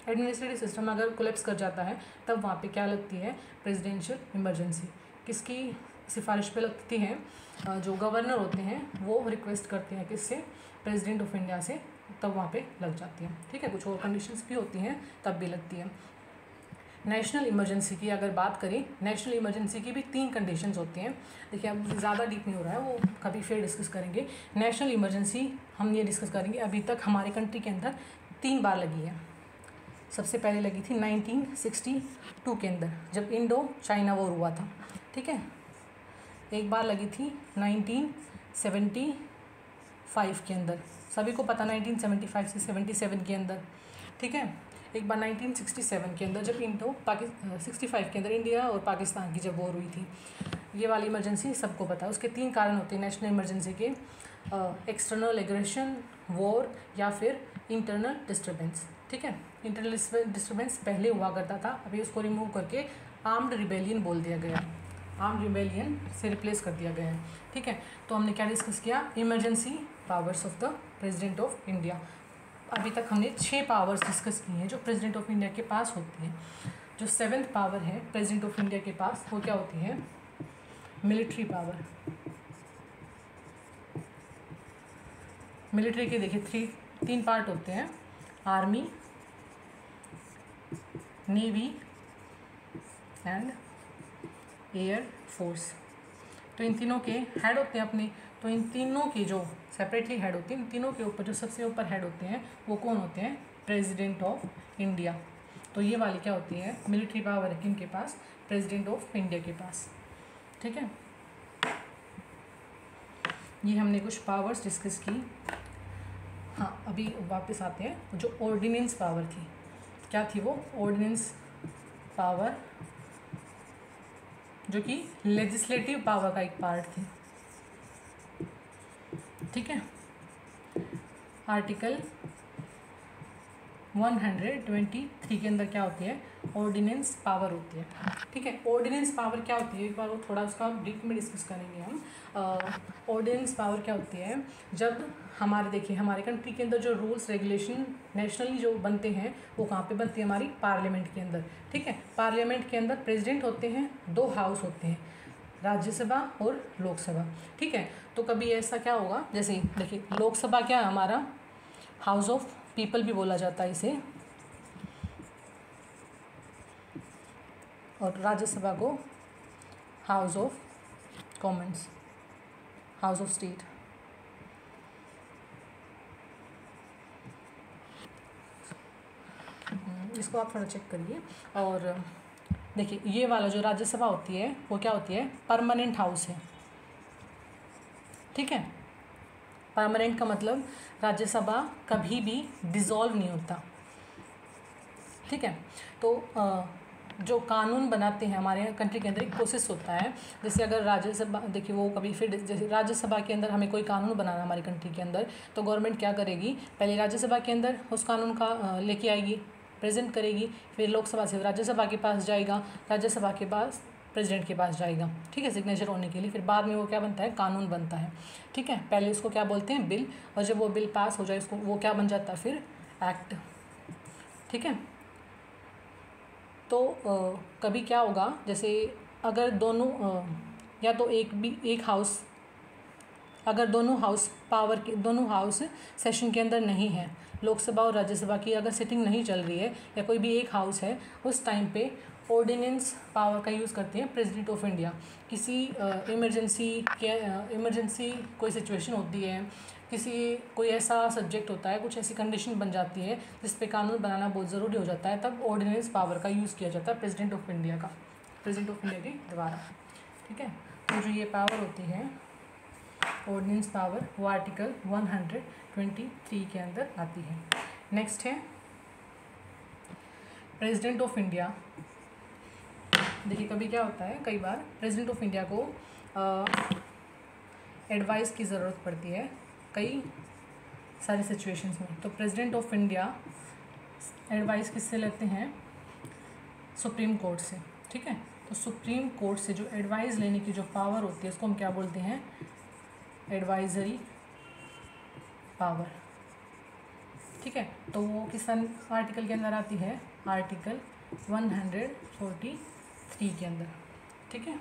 एडमिनिस्ट्रेटिव सिस्टम अगर कोलैप्स कर जाता है, तब वहाँ पे क्या लगती है, प्रेसिडेंशियल इमरजेंसी। किसकी सिफारिश पे लगती है, जो गवर्नर होते हैं वो रिक्वेस्ट करते हैं किससे, प्रेसिडेंट ऑफ इंडिया से, तब वहाँ पे लग जाती है, ठीक है। कुछ और कंडीशंस भी होती हैं तब भी लगती है। नेशनल इमरजेंसी की अगर बात करें, नेशनल इमरजेंसी की भी 3 कंडीशंस होती हैं। देखिए अब ज़्यादा डीप नहीं हो रहा है, वो कभी फिर डिस्कस करेंगे। नेशनल इमरजेंसी हम ये डिस्कस करेंगे, अभी तक हमारे कंट्री के अंदर 3 बार लगी है। सबसे पहले लगी थी 1962 के अंदर, जब इंडो चाइना वॉर हुआ था, ठीक है। एक बार लगी थी 1975 के अंदर, सभी को पता 1975 से 77 के अंदर, ठीक है। एक बार 1967 के अंदर जब 65 के अंदर इंडिया और पाकिस्तान की जब वॉर हुई थी, ये वाली इमरजेंसी सबको पता है। उसके 3 कारण होते हैं नेशनल इमरजेंसी के, एक्सटर्नल एग्रेशन, वॉर, या फिर इंटरनल डिस्टर्बेंस, ठीक है। इंटरनल डिस्टर्बेंस पहले हुआ करता था, अभी उसको रिमूव करके आर्म्ड रिबेलियन बोल दिया गया, आर्म्ड रिबेलियन से रिप्लेस कर दिया गया है, ठीक है। तो हमने क्या डिस्कस किया, emergency powers of the president of India. अभी तक हमने 6 पावर्स डिस्कस की हैं जो प्रेसिडेंट ऑफ इंडिया के पास होती हैं। जो 7th पावर है प्रेसिडेंट ऑफ इंडिया के पास, वो क्या होती है? Military power. मिलिट्री के देखिए 3 पार्ट होते हैं, army, navy and air force. तो इन तीनों के हेड होते हैं अपने, तो इन तीनों के जो सेपरेटली हेड होते हैं, इन तीनों के ऊपर जो सबसे ऊपर हेड होते हैं वो कौन होते हैं? President of India. तो ये वाली क्या होती है? मिलिट्री पावर है किनके पास? प्रेसिडेंट ऑफ इंडिया के पास। ठीक है, ये हमने कुछ पावर्स डिस्कस की। हाँ, अभी वापस आते हैं। जो ऑर्डिनेंस पावर थी, क्या थी वो? ऑर्डिनेंस पावर, जो कि लेजिस्लेटिव पावर का एक पार्ट थी। ठीक है, आर्टिकल 123 के अंदर क्या होती है? ऑर्डिनेंस पावर होती है। ठीक है, ऑर्डिनेंस पावर क्या होती है? एक बार वो थोड़ा उसका ब्रीफ में डिस्कस करेंगे हम। ऑर्डिनेंस पावर क्या होती है? जब हमारे देखिए हमारे कंट्री के अंदर जो रूल्स रेगुलेशन नेशनली जो बनते हैं वो कहाँ पे बनती है? हमारी पार्लियामेंट के अंदर। ठीक है, पार्लियामेंट के अंदर प्रेसिडेंट होते हैं, 2 हाउस होते हैं, राज्यसभा और लोकसभा। ठीक है, तो कभी ऐसा क्या होगा, जैसे देखिए लोकसभा क्या है हमारा? हाउस ऑफ पीपल भी बोला जाता है इसे, और राज्यसभा को house of Commons, house of state. इसको आप थोड़ा चेक करिए। और देखिए ये वाला जो राज्यसभा होती है वो क्या होती है? परमानेंट हाउस है। ठीक है, परमानेंट का मतलब राज्यसभा कभी भी डिसॉल्व नहीं होता। ठीक है, तो जो कानून बनाते हैं हमारे कंट्री के अंदर एक प्रोसेस होता है। जैसे अगर राज्यसभा देखिए वो कभी फिर जैसे राज्यसभा के अंदर हमें कोई कानून बनाना हमारी कंट्री के अंदर, तो गवर्नमेंट क्या करेगी? पहले राज्यसभा के अंदर उस कानून का लेके आएगी, प्रेजेंट करेगी, फिर लोकसभा से राज्यसभा के पास जाएगा, राज्यसभा के पास प्रेसिडेंट के पास जाएगा। ठीक है, सिग्नेचर होने के लिए, फिर बाद में वो क्या बनता है? कानून बनता है। ठीक है, पहले उसको क्या बोलते हैं? बिल, और जब वो बिल पास हो जाए उसको वो क्या बन जाता है? फिर एक्ट। ठीक है, तो कभी क्या होगा, जैसे अगर दोनों या तो एक हाउस, अगर दोनों हाउस पावर के दोनों हाउस सेशन के अंदर नहीं है, लोकसभा और राज्यसभा की अगर सिटिंग नहीं चल रही है या कोई भी एक हाउस है, उस टाइम पे ऑर्डिनेंस पावर का यूज़ करते हैं प्रेसिडेंट ऑफ इंडिया। किसी इमरजेंसी कोई सिचुएशन होती है, कोई ऐसा सब्जेक्ट होता है, कुछ ऐसी कंडीशन बन जाती है जिस पे कानून बनाना बहुत ज़रूरी हो जाता है, तब ऑर्डिनेंस पावर का यूज़ किया जाता है प्रेसिडेंट ऑफ इंडिया का, प्रेसिडेंट ऑफ इंडिया के द्वारा। ठीक है, तो जो ये पावर होती है ऑर्डिनेंस पावर, वो आर्टिकल 123 के अंदर आती है। नेक्स्ट है प्रेसिडेंट ऑफ इंडिया। देखिए कभी क्या होता है, कई बार प्रेसिडेंट ऑफ इंडिया को एडवाइस की ज़रूरत पड़ती है कई सारी सिचुएशंस में। तो प्रेसिडेंट ऑफ इंडिया एडवाइस किससे लेते हैं? सुप्रीम कोर्ट से। ठीक है, तो सुप्रीम कोर्ट से जो एडवाइस लेने की जो पावर होती है उसको हम क्या बोलते हैं? Advisory power. ठीक है, तो वो किस आर्टिकल के अंदर आती है? आर्टिकल 143 के अंदर। ठीक है,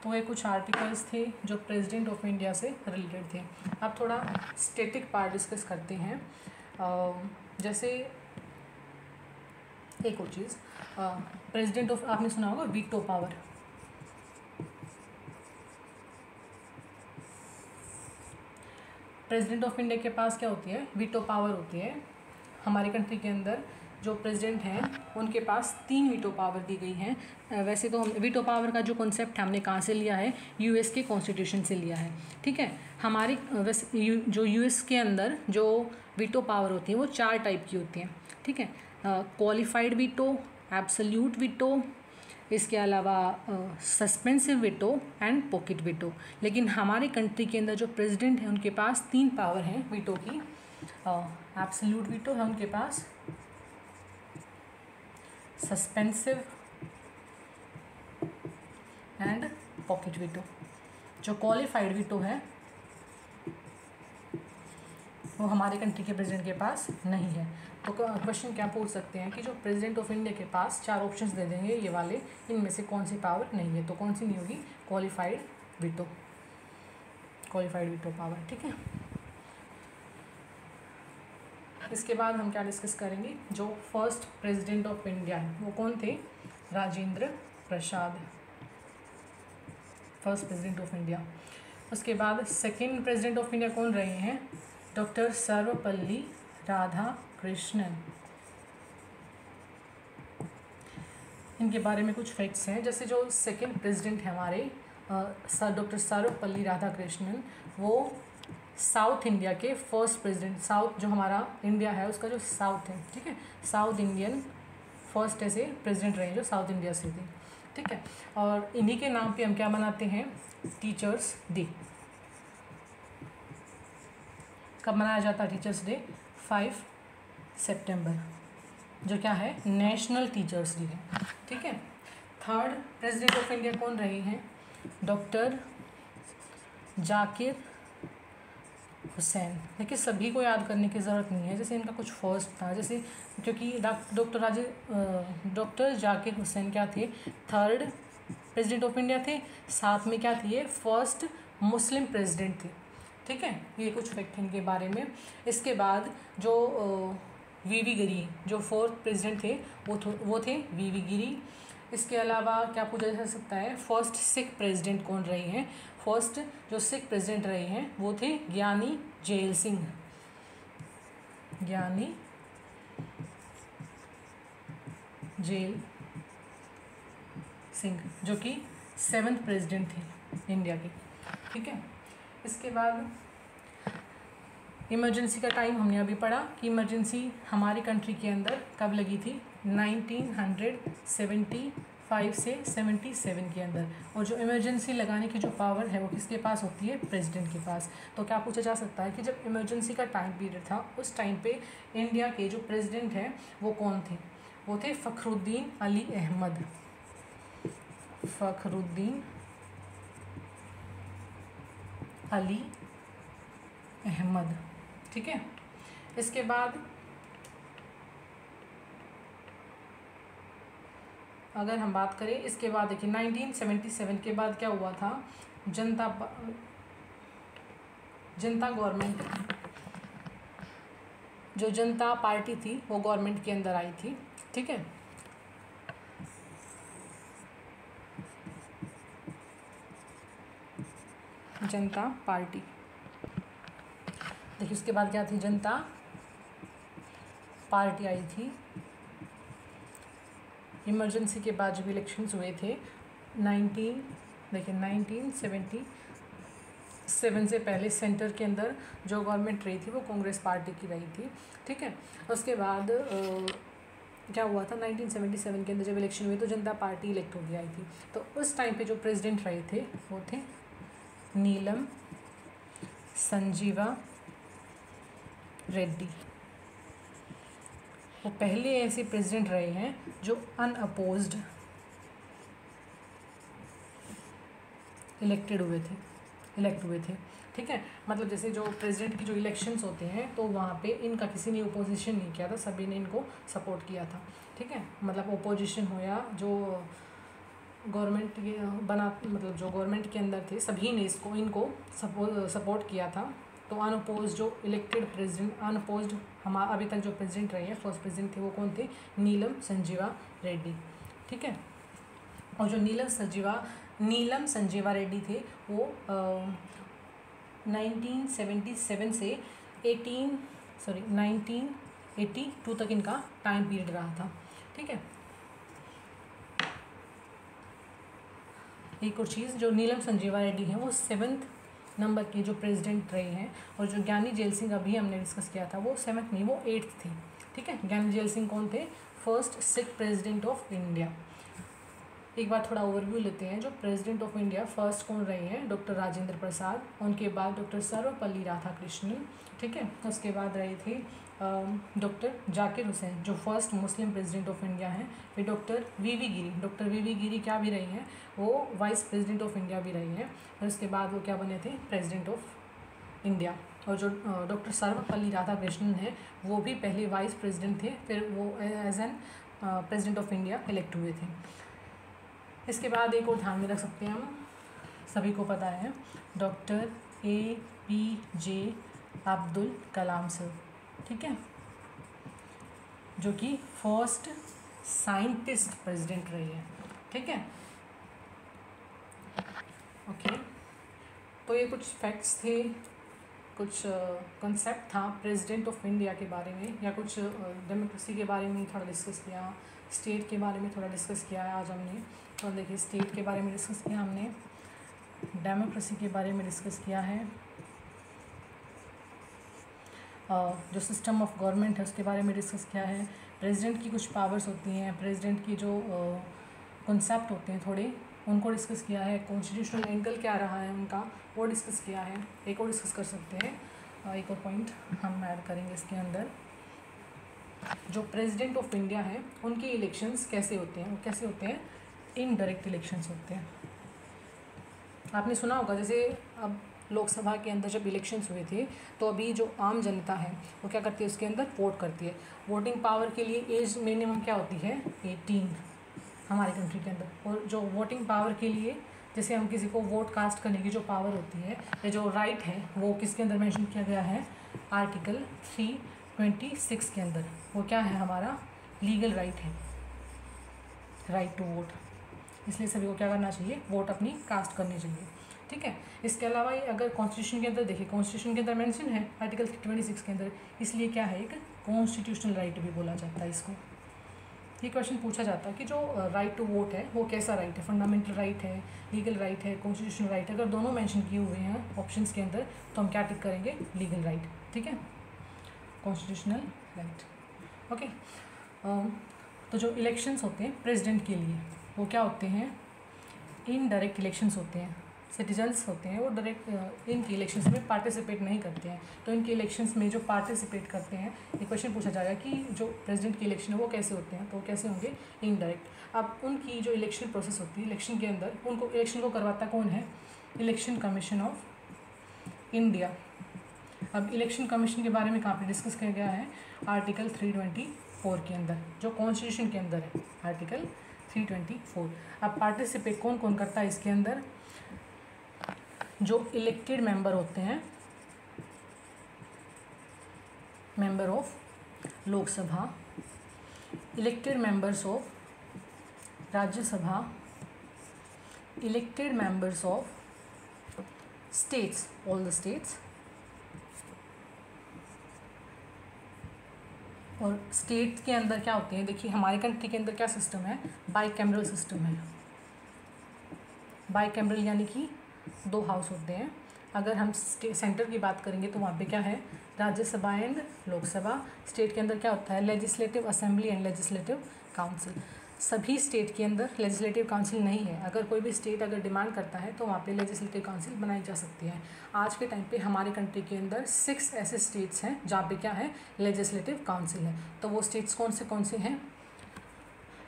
तो ये कुछ आर्टिकल्स थे जो प्रेसिडेंट ऑफ इंडिया से रिलेटेड थे। अब थोड़ा स्टैटिक पार्ट डिस्कस करते हैं। जैसे एक और चीज़, प्रेसिडेंट ऑफ, आपने सुना होगा veto power. President of India के पास क्या होती है? वीटो पावर होती है। हमारी कंट्री के अंदर जो प्रेसिडेंट हैं उनके पास 3 वीटो पावर दी गई हैं। वैसे तो हम वीटो पावर का जो कॉन्सेप्ट है हमने कहाँ से लिया है? यूएस के कॉन्स्टिट्यूशन से लिया है। ठीक है, हमारी जो यूएस के अंदर जो वीटो पावर होती है वो 4 टाइप की होती हैं। ठीक है, क्वालिफाइड वीटो, एब्सोल्यूट वीटो, इसके अलावा suspensive veto and pocket veto. लेकिन हमारे कंट्री के अंदर जो प्रेसिडेंट हैं उनके पास 3 पावर हैं वीटो की। एब्सोल्यूट वीटो है उनके पास, सस्पेंसिव एंड पॉकेट वीटो। जो क्वालिफाइड वीटो है वो हमारे कंट्री के प्रेसिडेंट के पास नहीं है। तो क्वेश्चन क्या पूछ सकते हैं कि जो प्रेसिडेंट ऑफ इंडिया के पास 4 ऑप्शंस दे देंगे ये वाले, इनमें से कौन सी पावर नहीं है, तो कौन सी नहीं होगी, qualified veto, qualified veto power. ठीक है, इसके बाद हम क्या डिस्कस करेंगे, जो फर्स्ट प्रेसिडेंट ऑफ इंडिया है वो कौन थे, Rajendra Prasad, first president of India. उसके बाद सेकंड प्रेसिडेंट ऑफ इंडिया कौन रहे हैं, डॉक्टर सर्वपल्ली राधाकृष्णन। इनके बारे में कुछ फैक्ट्स हैं, जैसे जो सेकंड प्रेसिडेंट है हमारे डॉक्टर सर्वपल्ली राधाकृष्णन, वो साउथ इंडिया के फर्स्ट प्रेसिडेंट, साउथ जो हमारा इंडिया है उसका जो साउथ है, ठीक है, साउथ इंडियन फर्स्ट ऐसे प्रेसिडेंट रहे जो साउथ इंडिया से थे। ठीक है, और इन्हीं के नाम पे हम क्या मनाते हैं, टीचर्स डे। कब मनाया जाता है टीचर्स डे, 5 सितंबर, जो क्या है, नेशनल टीचर्स डे है। ठीक है, थर्ड प्रेसिडेंट ऑफ इंडिया कौन रहे हैं, डॉक्टर जाकिर हुसैन। देखिए सभी को याद करने की ज़रूरत नहीं है, जैसे इनका कुछ फर्स्ट था, जैसे क्योंकि डॉक्टर जाकिर हुसैन क्या थे, थर्ड प्रेसिडेंट ऑफ इंडिया थे, साथ में क्या थे, ये फर्स्ट मुस्लिम प्रेसिडेंट थे। ठीक है, ये कुछ फैक्ट हैं इनके बारे में। इसके बाद जो वीवी गिरी, जो फोर्थ प्रेसिडेंट थे वो थे वीवी गिरी। इसके अलावा क्या पूछा जा सकता है, फर्स्ट सिख प्रेसिडेंट कौन रहे हैं, फर्स्ट जो सिख प्रेसिडेंट रहे हैं वो थे ज्ञानी जैल सिंह, ज्ञानी जैल सिंह, जो कि 7th प्रेसिडेंट थे इंडिया के। ठीक है, इसके बाद इमरजेंसी का टाइम हमने अभी पढ़ा कि इमरजेंसी हमारी कंट्री के अंदर कब लगी थी, 1975 से 77 के अंदर। और जो इमरजेंसी लगाने की जो पावर है वो किसके पास होती है, प्रेसिडेंट के पास। तो क्या पूछा जा सकता है कि जब इमरजेंसी का टाइम पीरियड था उस टाइम पे इंडिया के जो प्रेसिडेंट हैं वो कौन थे, वो थे फ़खरुद्दीन अली अहमद, फ़खरुद्दीन अली अहमद। ठीक है, इसके बाद अगर हम बात करें, इसके बाद देखिए 1977 के बाद क्या हुआ था, जनता गवर्नमेंट, जो जनता पार्टी थी वो गवर्नमेंट के अंदर आई थी। ठीक है, जनता पार्टी। देखिए उसके बाद क्या थी, जनता पार्टी आई थी। इमरजेंसी के बाद जब इलेक्शंस हुए थे 1977 से पहले सेंटर के अंदर जो गवर्नमेंट रही थी वो कांग्रेस पार्टी की रही थी। ठीक है, उसके बाद क्या हुआ था, 1977 के अंदर जब इलेक्शन हुए तो जनता पार्टी इलेक्ट हो गई आई थी। तो उस टाइम पे जो प्रेसिडेंट रहे थे वो थे नीलम संजीवा रेड्डी। वो पहले ऐसे प्रेसिडेंट रहे हैं जो अनअपोज्ड इलेक्ट हुए थे। ठीक है, मतलब जैसे जो प्रेसिडेंट की जो इलेक्शंस होते हैं तो वहाँ पे इनका किसी ने ओपोजिशन नहीं किया था, सभी ने इनको सपोर्ट किया था। ठीक है, मतलब ओपोजिशन हो या जो गवर्नमेंट मतलब जो गवर्नमेंट के अंदर थे सभी ने इनको सपोर्ट किया था। तो अनअपोज जो इलेक्टेड प्रेसिडेंट, अनअपोज्ड हमारा अभी तक जो प्रेसिडेंट रहे हैं फर्स्ट प्रेसिडेंट थे वो कौन थे, नीलम संजीवा रेड्डी। ठीक है, और जो नीलम संजीवा रेड्डी थे वो 1977 से 1982 तक इनका टाइम पीरियड रहा था। ठीक है, एक और चीज़, जो नीलम संजीवा रेड्डी हैं वो 7th नंबर के जो प्रेसिडेंट रहे हैं, और जो ज्ञानी जैल सिंह अभी हमने डिस्कस किया था वो 7th नहीं, वो 8th थे। ठीक है, ज्ञानी जैल सिंह कौन थे, first Sikh president of India. एक बार थोड़ा ओवरव्यू लेते हैं। जो प्रेसिडेंट ऑफ इंडिया फर्स्ट कौन रहे हैं, डॉक्टर राजेंद्र प्रसाद, उनके बाद डॉक्टर सर्वपल्ली राधाकृष्णन, ठीक है। उसके बाद रहे थे डॉक्टर जाकिर हुसैन जो first Muslim president of India हैं। फिर डॉक्टर वी वी गिरी क्या भी रही हैं, वो वाइस प्रेसिडेंट ऑफ इंडिया भी रही हैं। और उसके बाद वो क्या बने थे, प्रेसिडेंट ऑफ इंडिया। और जो डॉक्टर सर्वपल्ली राधाकृष्णन है वो भी पहले वाइस प्रेसिडेंट थे, फिर वो as an president of India elect हुए थे। इसके बाद एक और ध्यान में रख सकते हैं हम, सभी को पता है, doctor APJ Abdul Kalam sir, ठीक है, जो कि फर्स्ट साइंटिस्ट प्रेसिडेंट रही है, ठीक है। ओके, तो ये कुछ फैक्ट्स थे, कुछ कंसेप्ट था प्रेसिडेंट ऑफ इंडिया के बारे में, या कुछ डेमोक्रेसी के बारे में थोड़ा डिस्कस किया, स्टेट के बारे में थोड़ा डिस्कस किया है आज हमने। तो देखिए, स्टेट के बारे में डिस्कस किया हमने, डेमोक्रेसी के बारे में डिस्कस किया है, जो सिस्टम ऑफ गवर्नमेंट है उसके बारे में डिस्कस किया है, प्रेसिडेंट की कुछ पावर्स होती हैं, प्रेसिडेंट की जो कॉन्सेप्ट होते हैं थोड़े उनको डिस्कस किया है, कॉन्स्टिट्यूशनल एंगल क्या रहा है उनका वो डिस्कस किया है। एक और डिस्कस कर सकते हैं, एक और पॉइंट हम ऐड करेंगे इसके अंदर, जो प्रेसिडेंट ऑफ इंडिया है उनके इलेक्शंस कैसे होते हैं, वो कैसे होते हैं, इनडायरेक्ट इलेक्शंस होते हैं। आपने सुना होगा, जैसे अब लोकसभा के अंदर जब इलेक्शंस हुए थे तो अभी जो आम जनता है वो क्या करती है, उसके अंदर वोट करती है। वोटिंग पावर के लिए एज मिनिमम क्या होती है, 18 हमारी कंट्री के अंदर। और जो वोटिंग पावर के लिए, जैसे हम किसी को वोट कास्ट करने की जो पावर होती है या जो राइट है, वो किसके अंदर मेंशन किया गया है, आर्टिकल 326 के अंदर। वो क्या है, हमारा लीगल राइट है, राइट टू वोट। इसलिए सभी को क्या करना चाहिए, वोट अपनी कास्ट करनी चाहिए, ठीक है। इसके अलावा ये अगर कॉन्स्टिट्यूशन के अंदर देखिए, कॉन्स्टिट्यूशन के अंदर मेंशन है आर्टिकल 326 के अंदर, इसलिए क्या है, एक कॉन्स्टिट्यूशनल राइट भी बोला जाता है इसको। ये क्वेश्चन पूछा जाता है कि जो राइट टू वोट है वो कैसा राइट है, फंडामेंटल राइट है, लीगल राइट है, कॉन्स्टिट्यूशनल राइट है। अगर दोनों मेंशन किए हुए हैं ऑप्शंस के अंदर तो हम क्या टिक करेंगे, लीगल राइट, ठीक है, कॉन्स्टिट्यूशनल राइट। ओके, तो जो इलेक्शंस होते हैं प्रेसिडेंट के लिए वो क्या होते हैं, इनडायरेक्ट इलेक्शंस होते हैं। सिटीजन्स होते हैं वो डायरेक्ट इनके इलेक्शंस में पार्टिसिपेट नहीं करते हैं। तो इनके इलेक्शंस में जो पार्टिसिपेट करते हैं, ये क्वेश्चन पूछा जाएगा कि जो प्रेसिडेंट के इलेक्शन है वो कैसे होते हैं, तो वो कैसे होंगे, इनडायरेक्ट। अब उनकी जो इलेक्शन प्रोसेस होती है, इलेक्शन के अंदर उनको इलेक्शन को करवाता कौन है, इलेक्शन कमीशन ऑफ इंडिया। अब इलेक्शन कमीशन के बारे में कहाँ पे डिस्कस किया गया है, आर्टिकल 324 के अंदर, जो कॉन्स्टिट्यूशन के अंदर है, आर्टिकल 324। अब पार्टिसिपेट कौन कौन करता है इसके अंदर, जो इलेक्टेड मेंबर होते हैं, member of Lok Sabha, elected members of Rajya Sabha, elected members of states, all the states, और स्टेट के अंदर क्या होते हैं, देखिए हमारे कंट्री के अंदर क्या सिस्टम है, बाईकैमरल सिस्टम है। बाईकैमरल यानी कि 2 हाउस होते हैं। अगर हम सेंटर की बात करेंगे तो वहाँ पे क्या है, राज्यसभा एंड लोकसभा। स्टेट के अंदर क्या होता है, legislative assembly and legislative council. सभी स्टेट के अंदर लेजिस्लेटिव काउंसिल नहीं है। अगर कोई भी स्टेट अगर डिमांड करता है तो वहाँ पे लेजिस्लेटिव काउंसिल बनाई जा सकती है। आज के टाइम पे हमारी कंट्री के अंदर 6 ऐसे स्टेट्स हैं जहाँ पे क्या है, लेजिस्लेटिव काउंसिल है। तो वो स्टेट्स कौन से हैं,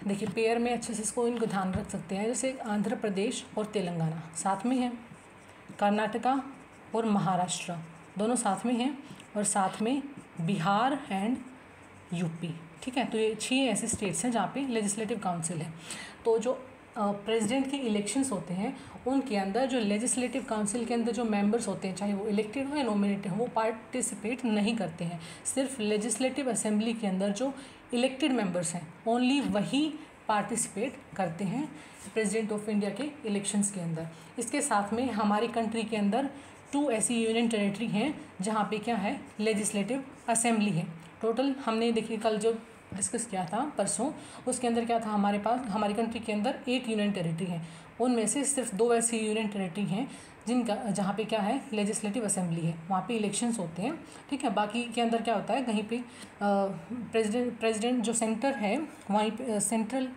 देखिए पेयर में अच्छे से इनको ध्यान रख सकते हैं। जैसे आंध्र प्रदेश और तेलंगाना साथ में हैं, कर्नाटका और महाराष्ट्र दोनों साथ में हैं, और साथ में बिहार एंड यूपी, ठीक है। तो ये 6 ऐसे स्टेट्स हैं जहाँ पे लेजिस्लेटिव काउंसिल है। तो जो प्रेसिडेंट के इलेक्शंस होते हैं उनके अंदर जो लेजिस्लेटिव काउंसिल के अंदर जो मेंबर्स होते हैं, चाहे वो इलेक्टेड हो या नॉमिनेटेड हो, वो पार्टिसिपेट नहीं करते हैं। सिर्फ लेजिस्लेटिव असेंबली के अंदर जो इलेक्टेड मेंबर्स हैं ओनली वही पार्टिसिपेट करते हैं प्रेसिडेंट ऑफ इंडिया के इलेक्शंस के अंदर। इसके साथ में हमारी कंट्री के अंदर 2 ऐसी यूनियन टेरिटरी हैं जहाँ पे क्या है, लेजिस्लेटिव असेंबली है। टोटल हमने देखिए कल जो डिस्कस किया था परसों, उसके अंदर क्या था, हमारे पास हमारी कंट्री के अंदर 8 यूनियन टेरिटरी हैं। उनमें से सिर्फ 2 ऐसी यूनियन टेरिटरी हैं जिनका जहाँ पे क्या है, लेजिस्लेटिव असेंबली है, वहाँ पे इलेक्शंस होते हैं, ठीक है। बाकी के अंदर क्या होता है, कहीं पे प्रेसिडेंट जो सेंटर है वहीं पे सेंट्रल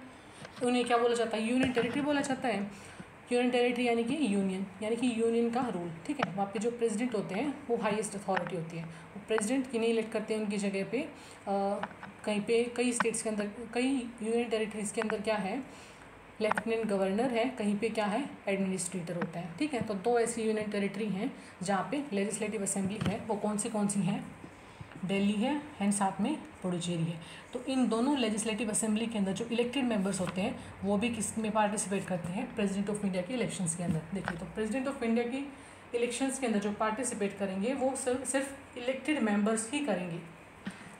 उन्हें क्या बोला जाता है, यूनियन टेरिटरी बोला जाता है। यूनियन टेरिटरी यानी कि यूनियन, यानी कि यूनियन का रूल, ठीक है। वहाँ पे जो प्रेसिडेंट होते हैं वो हाईएस्ट अथॉरिटी होती है। वो प्रेसिडेंट किन्हें इलेक्ट करते हैं, उनकी जगह पे कहीं पे कई स्टेट्स के अंदर, कई यूनियन टेरिटरीज़ के अंदर क्या है, लेफ्टिनेंट गवर्नर है, कहीं पे क्या है, एडमिनिस्ट्रेटर होता है, ठीक है। तो दो ऐसी यूनियन टेरिटरी हैं जहाँ पे लेजिस्लेटिव असेंबली है, वो कौन सी हैं, दिल्ली है एंड साथ में पुडुचेरी है। तो इन दोनों लेजिस्लेटिव असेंबली के अंदर जो इलेक्टेड मेंबर्स होते हैं वो भी किस में पार्टिसिपेट करते हैं, प्रेसिडेंट ऑफ इंडिया के इलेक्शंस के अंदर। देखिए, तो प्रेसिडेंट ऑफ इंडिया की इलेक्शंस के अंदर जो पार्टिसिपेट करेंगे वो सिर्फ इलेक्टेड मेंबर्स ही करेंगे,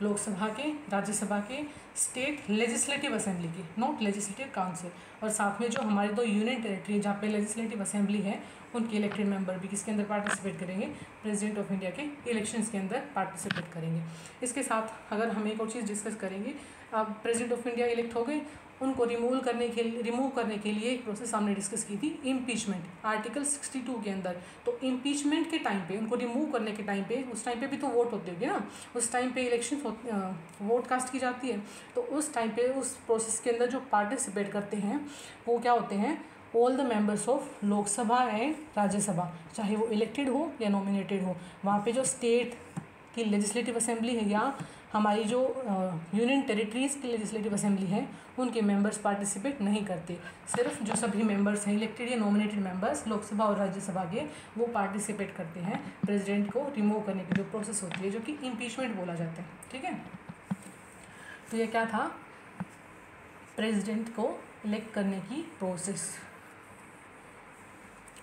लोकसभा के, राज्यसभा के, स्टेट लेजिस्लेटिव असेंबली के, नॉट लेजिस्लेटिव काउंसिल। और साथ में जो हमारे दो यूनियन टेरिटरी जहाँ पे लेजिस्लेटिव असेंबली है उनके इलेक्टेड मेंबर भी किसके अंदर पार्टिसिपेट करेंगे, प्रेसिडेंट ऑफ इंडिया के इलेक्शंस के अंदर पार्टिसिपेट करेंगे। इसके साथ अगर हम एक और चीज़ डिस्कस करेंगे, अब प्रेसिडेंट ऑफ इंडिया इलेक्ट हो गए, उनको रिमूव करने के लिए एक प्रोसेस हमने डिस्कस की थी, इम्पीचमेंट, आर्टिकल 62 के अंदर। तो इम्पीचमेंट के टाइम पे, उनको रिमूव करने के टाइम पे, उस टाइम पे भी तो वोट होते होंगे ना, उस टाइम पे इलेक्शन वोट कास्ट की जाती है। तो उस टाइम पे उस प्रोसेस के अंदर जो पार्टिसिपेट करते हैं वो क्या होते हैं, all the members of Lok Sabha and Rajya Sabha, चाहे वो इलेक्टेड हो या नॉमिनेटेड हो। वहाँ पे जो स्टेट की लेजिस्लेटिव असेंबली है या हमारी जो यूनियन टेरिटरीज़ की लेजिस्लेटिव असेंबली है उनके मेंबर्स पार्टिसिपेट नहीं करते। सिर्फ जो सभी मेंबर्स हैं, इलेक्टेड या नॉमिनेटेड मेंबर्स लोकसभा और राज्यसभा के, वो पार्टिसिपेट करते हैं प्रेसिडेंट को रिमूव करने की जो प्रोसेस होती है, जो कि इम्पीचमेंट बोला जाता है, ठीक है। तो ये क्या था, प्रेसिडेंट को इलेक्ट करने की प्रोसेस।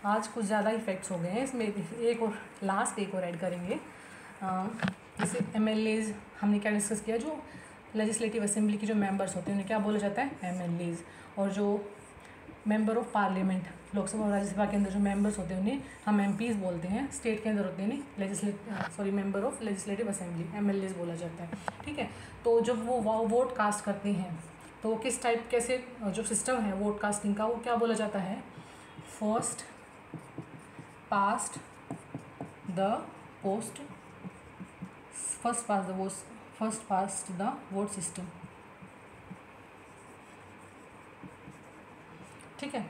आज कुछ ज़्यादा इफेक्ट्स हो गए हैं इसमें, एक और ऐड करेंगे। जैसे एमएलएज हमने क्या डिस्कस किया, जो लेजिस्लेटिव असेंबली के जो मेंबर्स होते हैं उन्हें क्या बोला जाता है, एमएलएज। और जो मेंबर ऑफ पार्लियामेंट, लोकसभा और राज्यसभा के अंदर जो मेंबर्स होते हैं उन्हें हम एमपीज बोलते हैं। स्टेट के अंदर होते हैं member of legislative assembly, MLAs बोला जाता है, ठीक है। तो जब वो वोट कास्ट करते हैं तो वो किस टाइप, कैसे जो सिस्टम है वोट कास्टिंग का, वो क्या बोला जाता है, first past the vote system, ठीक है।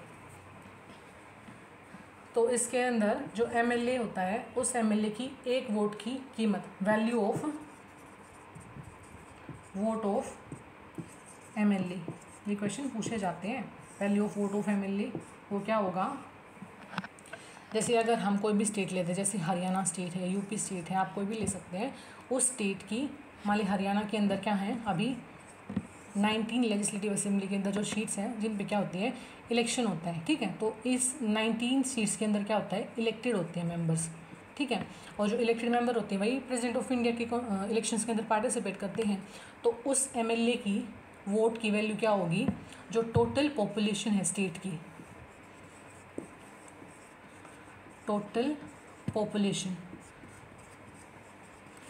तो इसके अंदर जो एमएलए होता है, उस एमएलए की एक वोट की कीमत, value of vote of MLA, ये क्वेश्चन पूछे जाते हैं। Value of vote of MLA वो क्या होगा, जैसे अगर हम कोई भी स्टेट लेते हैं, जैसे हरियाणा स्टेट है, यूपी स्टेट है, आप कोई भी ले सकते हैं, उस स्टेट की, मान ली हरियाणा के अंदर क्या है, अभी 19 लेजिस्लेटिव असेंबली के अंदर जो सीट्स हैं जिन पे क्या होती है, इलेक्शन होता है, ठीक है। तो इस 19 सीट्स के अंदर क्या होता है, इलेक्टेड होते हैं मेंबर्स, ठीक है। और जो इलेक्टेड मेंबर होते हैं वही प्रेसिडेंट ऑफ इंडिया के इलेक्शंस के अंदर पार्टिसिपेट करते हैं। तो उस एमएलए की वोट की वैल्यू क्या होगी, जो टोटल पॉपुलेशन है स्टेट की, टोटल पॉपुलेशन,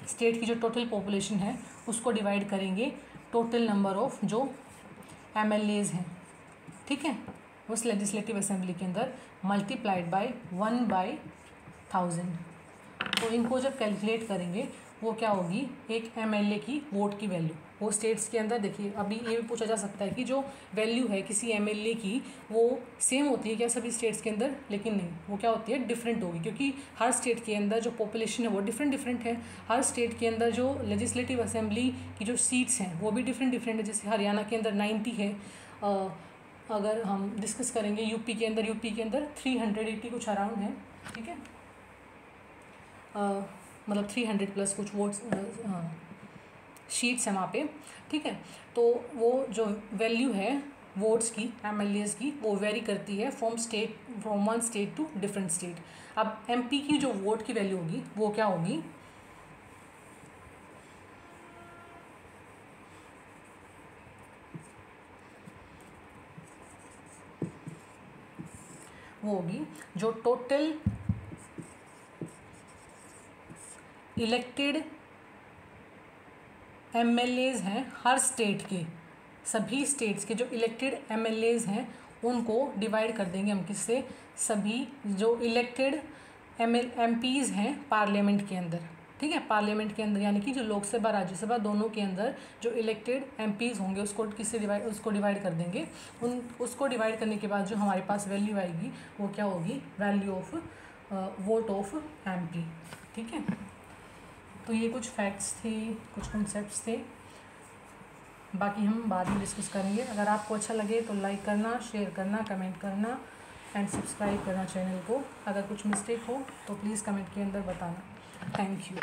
स्टेट की जो टोटल पॉपुलेशन है उसको डिवाइड करेंगे टोटल नंबर ऑफ जो एमएलएज हैं, ठीक है, उस लेजिस्लेटिव असेंबली के अंदर, मल्टीप्लाइड बाय 1/1000। तो इनको जब कैलकुलेट करेंगे वो क्या होगी, एक एमएलए की वोट की वैल्यू। वो स्टेट्स के अंदर देखिए, अभी ये भी पूछा जा सकता है कि जो वैल्यू है किसी एमएलए की वो सेम होती है क्या सभी स्टेट्स के अंदर, लेकिन नहीं, वो क्या होती है, डिफरेंट होगी, क्योंकि हर स्टेट के अंदर जो पॉपुलेशन है वो डिफरेंट है। हर स्टेट के अंदर जो लेजिस्लेटिव असेंबली की जो सीट्स हैं वो भी डिफरेंट है। जैसे हरियाणा के अंदर 90 है, अगर हम डिस्कस करेंगे यूपी के अंदर 380 कुछ अराउंड है, ठीक है, मतलब 300 प्लस कुछ वोट्स शीट्स हैं वहाँ पे, ठीक है। तो वो जो वैल्यू है वोट्स की, एमएलएज की, वो वेरी करती है from one state to different state. अब एमपी की जो वोट की वैल्यू होगी वो क्या होगी, वो होगी जो टोटल इलेक्टेड एमएलएज हैं हर स्टेट के, सभी स्टेट्स के जो इलेक्टेड एमएलएज हैं उनको डिवाइड कर देंगे हम किससे, सभी जो इलेक्टेड एमपीज़ हैं पार्लियामेंट के अंदर, ठीक है, पार्लियामेंट के अंदर, यानी कि जो लोकसभा राज्यसभा दोनों के अंदर जो इलेक्टेड एमपीज़ होंगे उसको उसको डिवाइड कर देंगे। उसको डिवाइड करने के बाद जो हमारे पास वैल्यू आएगी वो क्या होगी, value of vote of MP. ठीक है, तो ये कुछ फैक्ट्स थे, कुछ कॉन्सेप्ट्स थे, बाकी हम बाद में डिस्कस करेंगे। अगर आपको अच्छा लगे तो लाइक करना, शेयर करना, कमेंट करना एंड सब्सक्राइब करना चैनल को। अगर कुछ मिस्टेक हो तो प्लीज़ कमेंट के अंदर बताना। Thank you.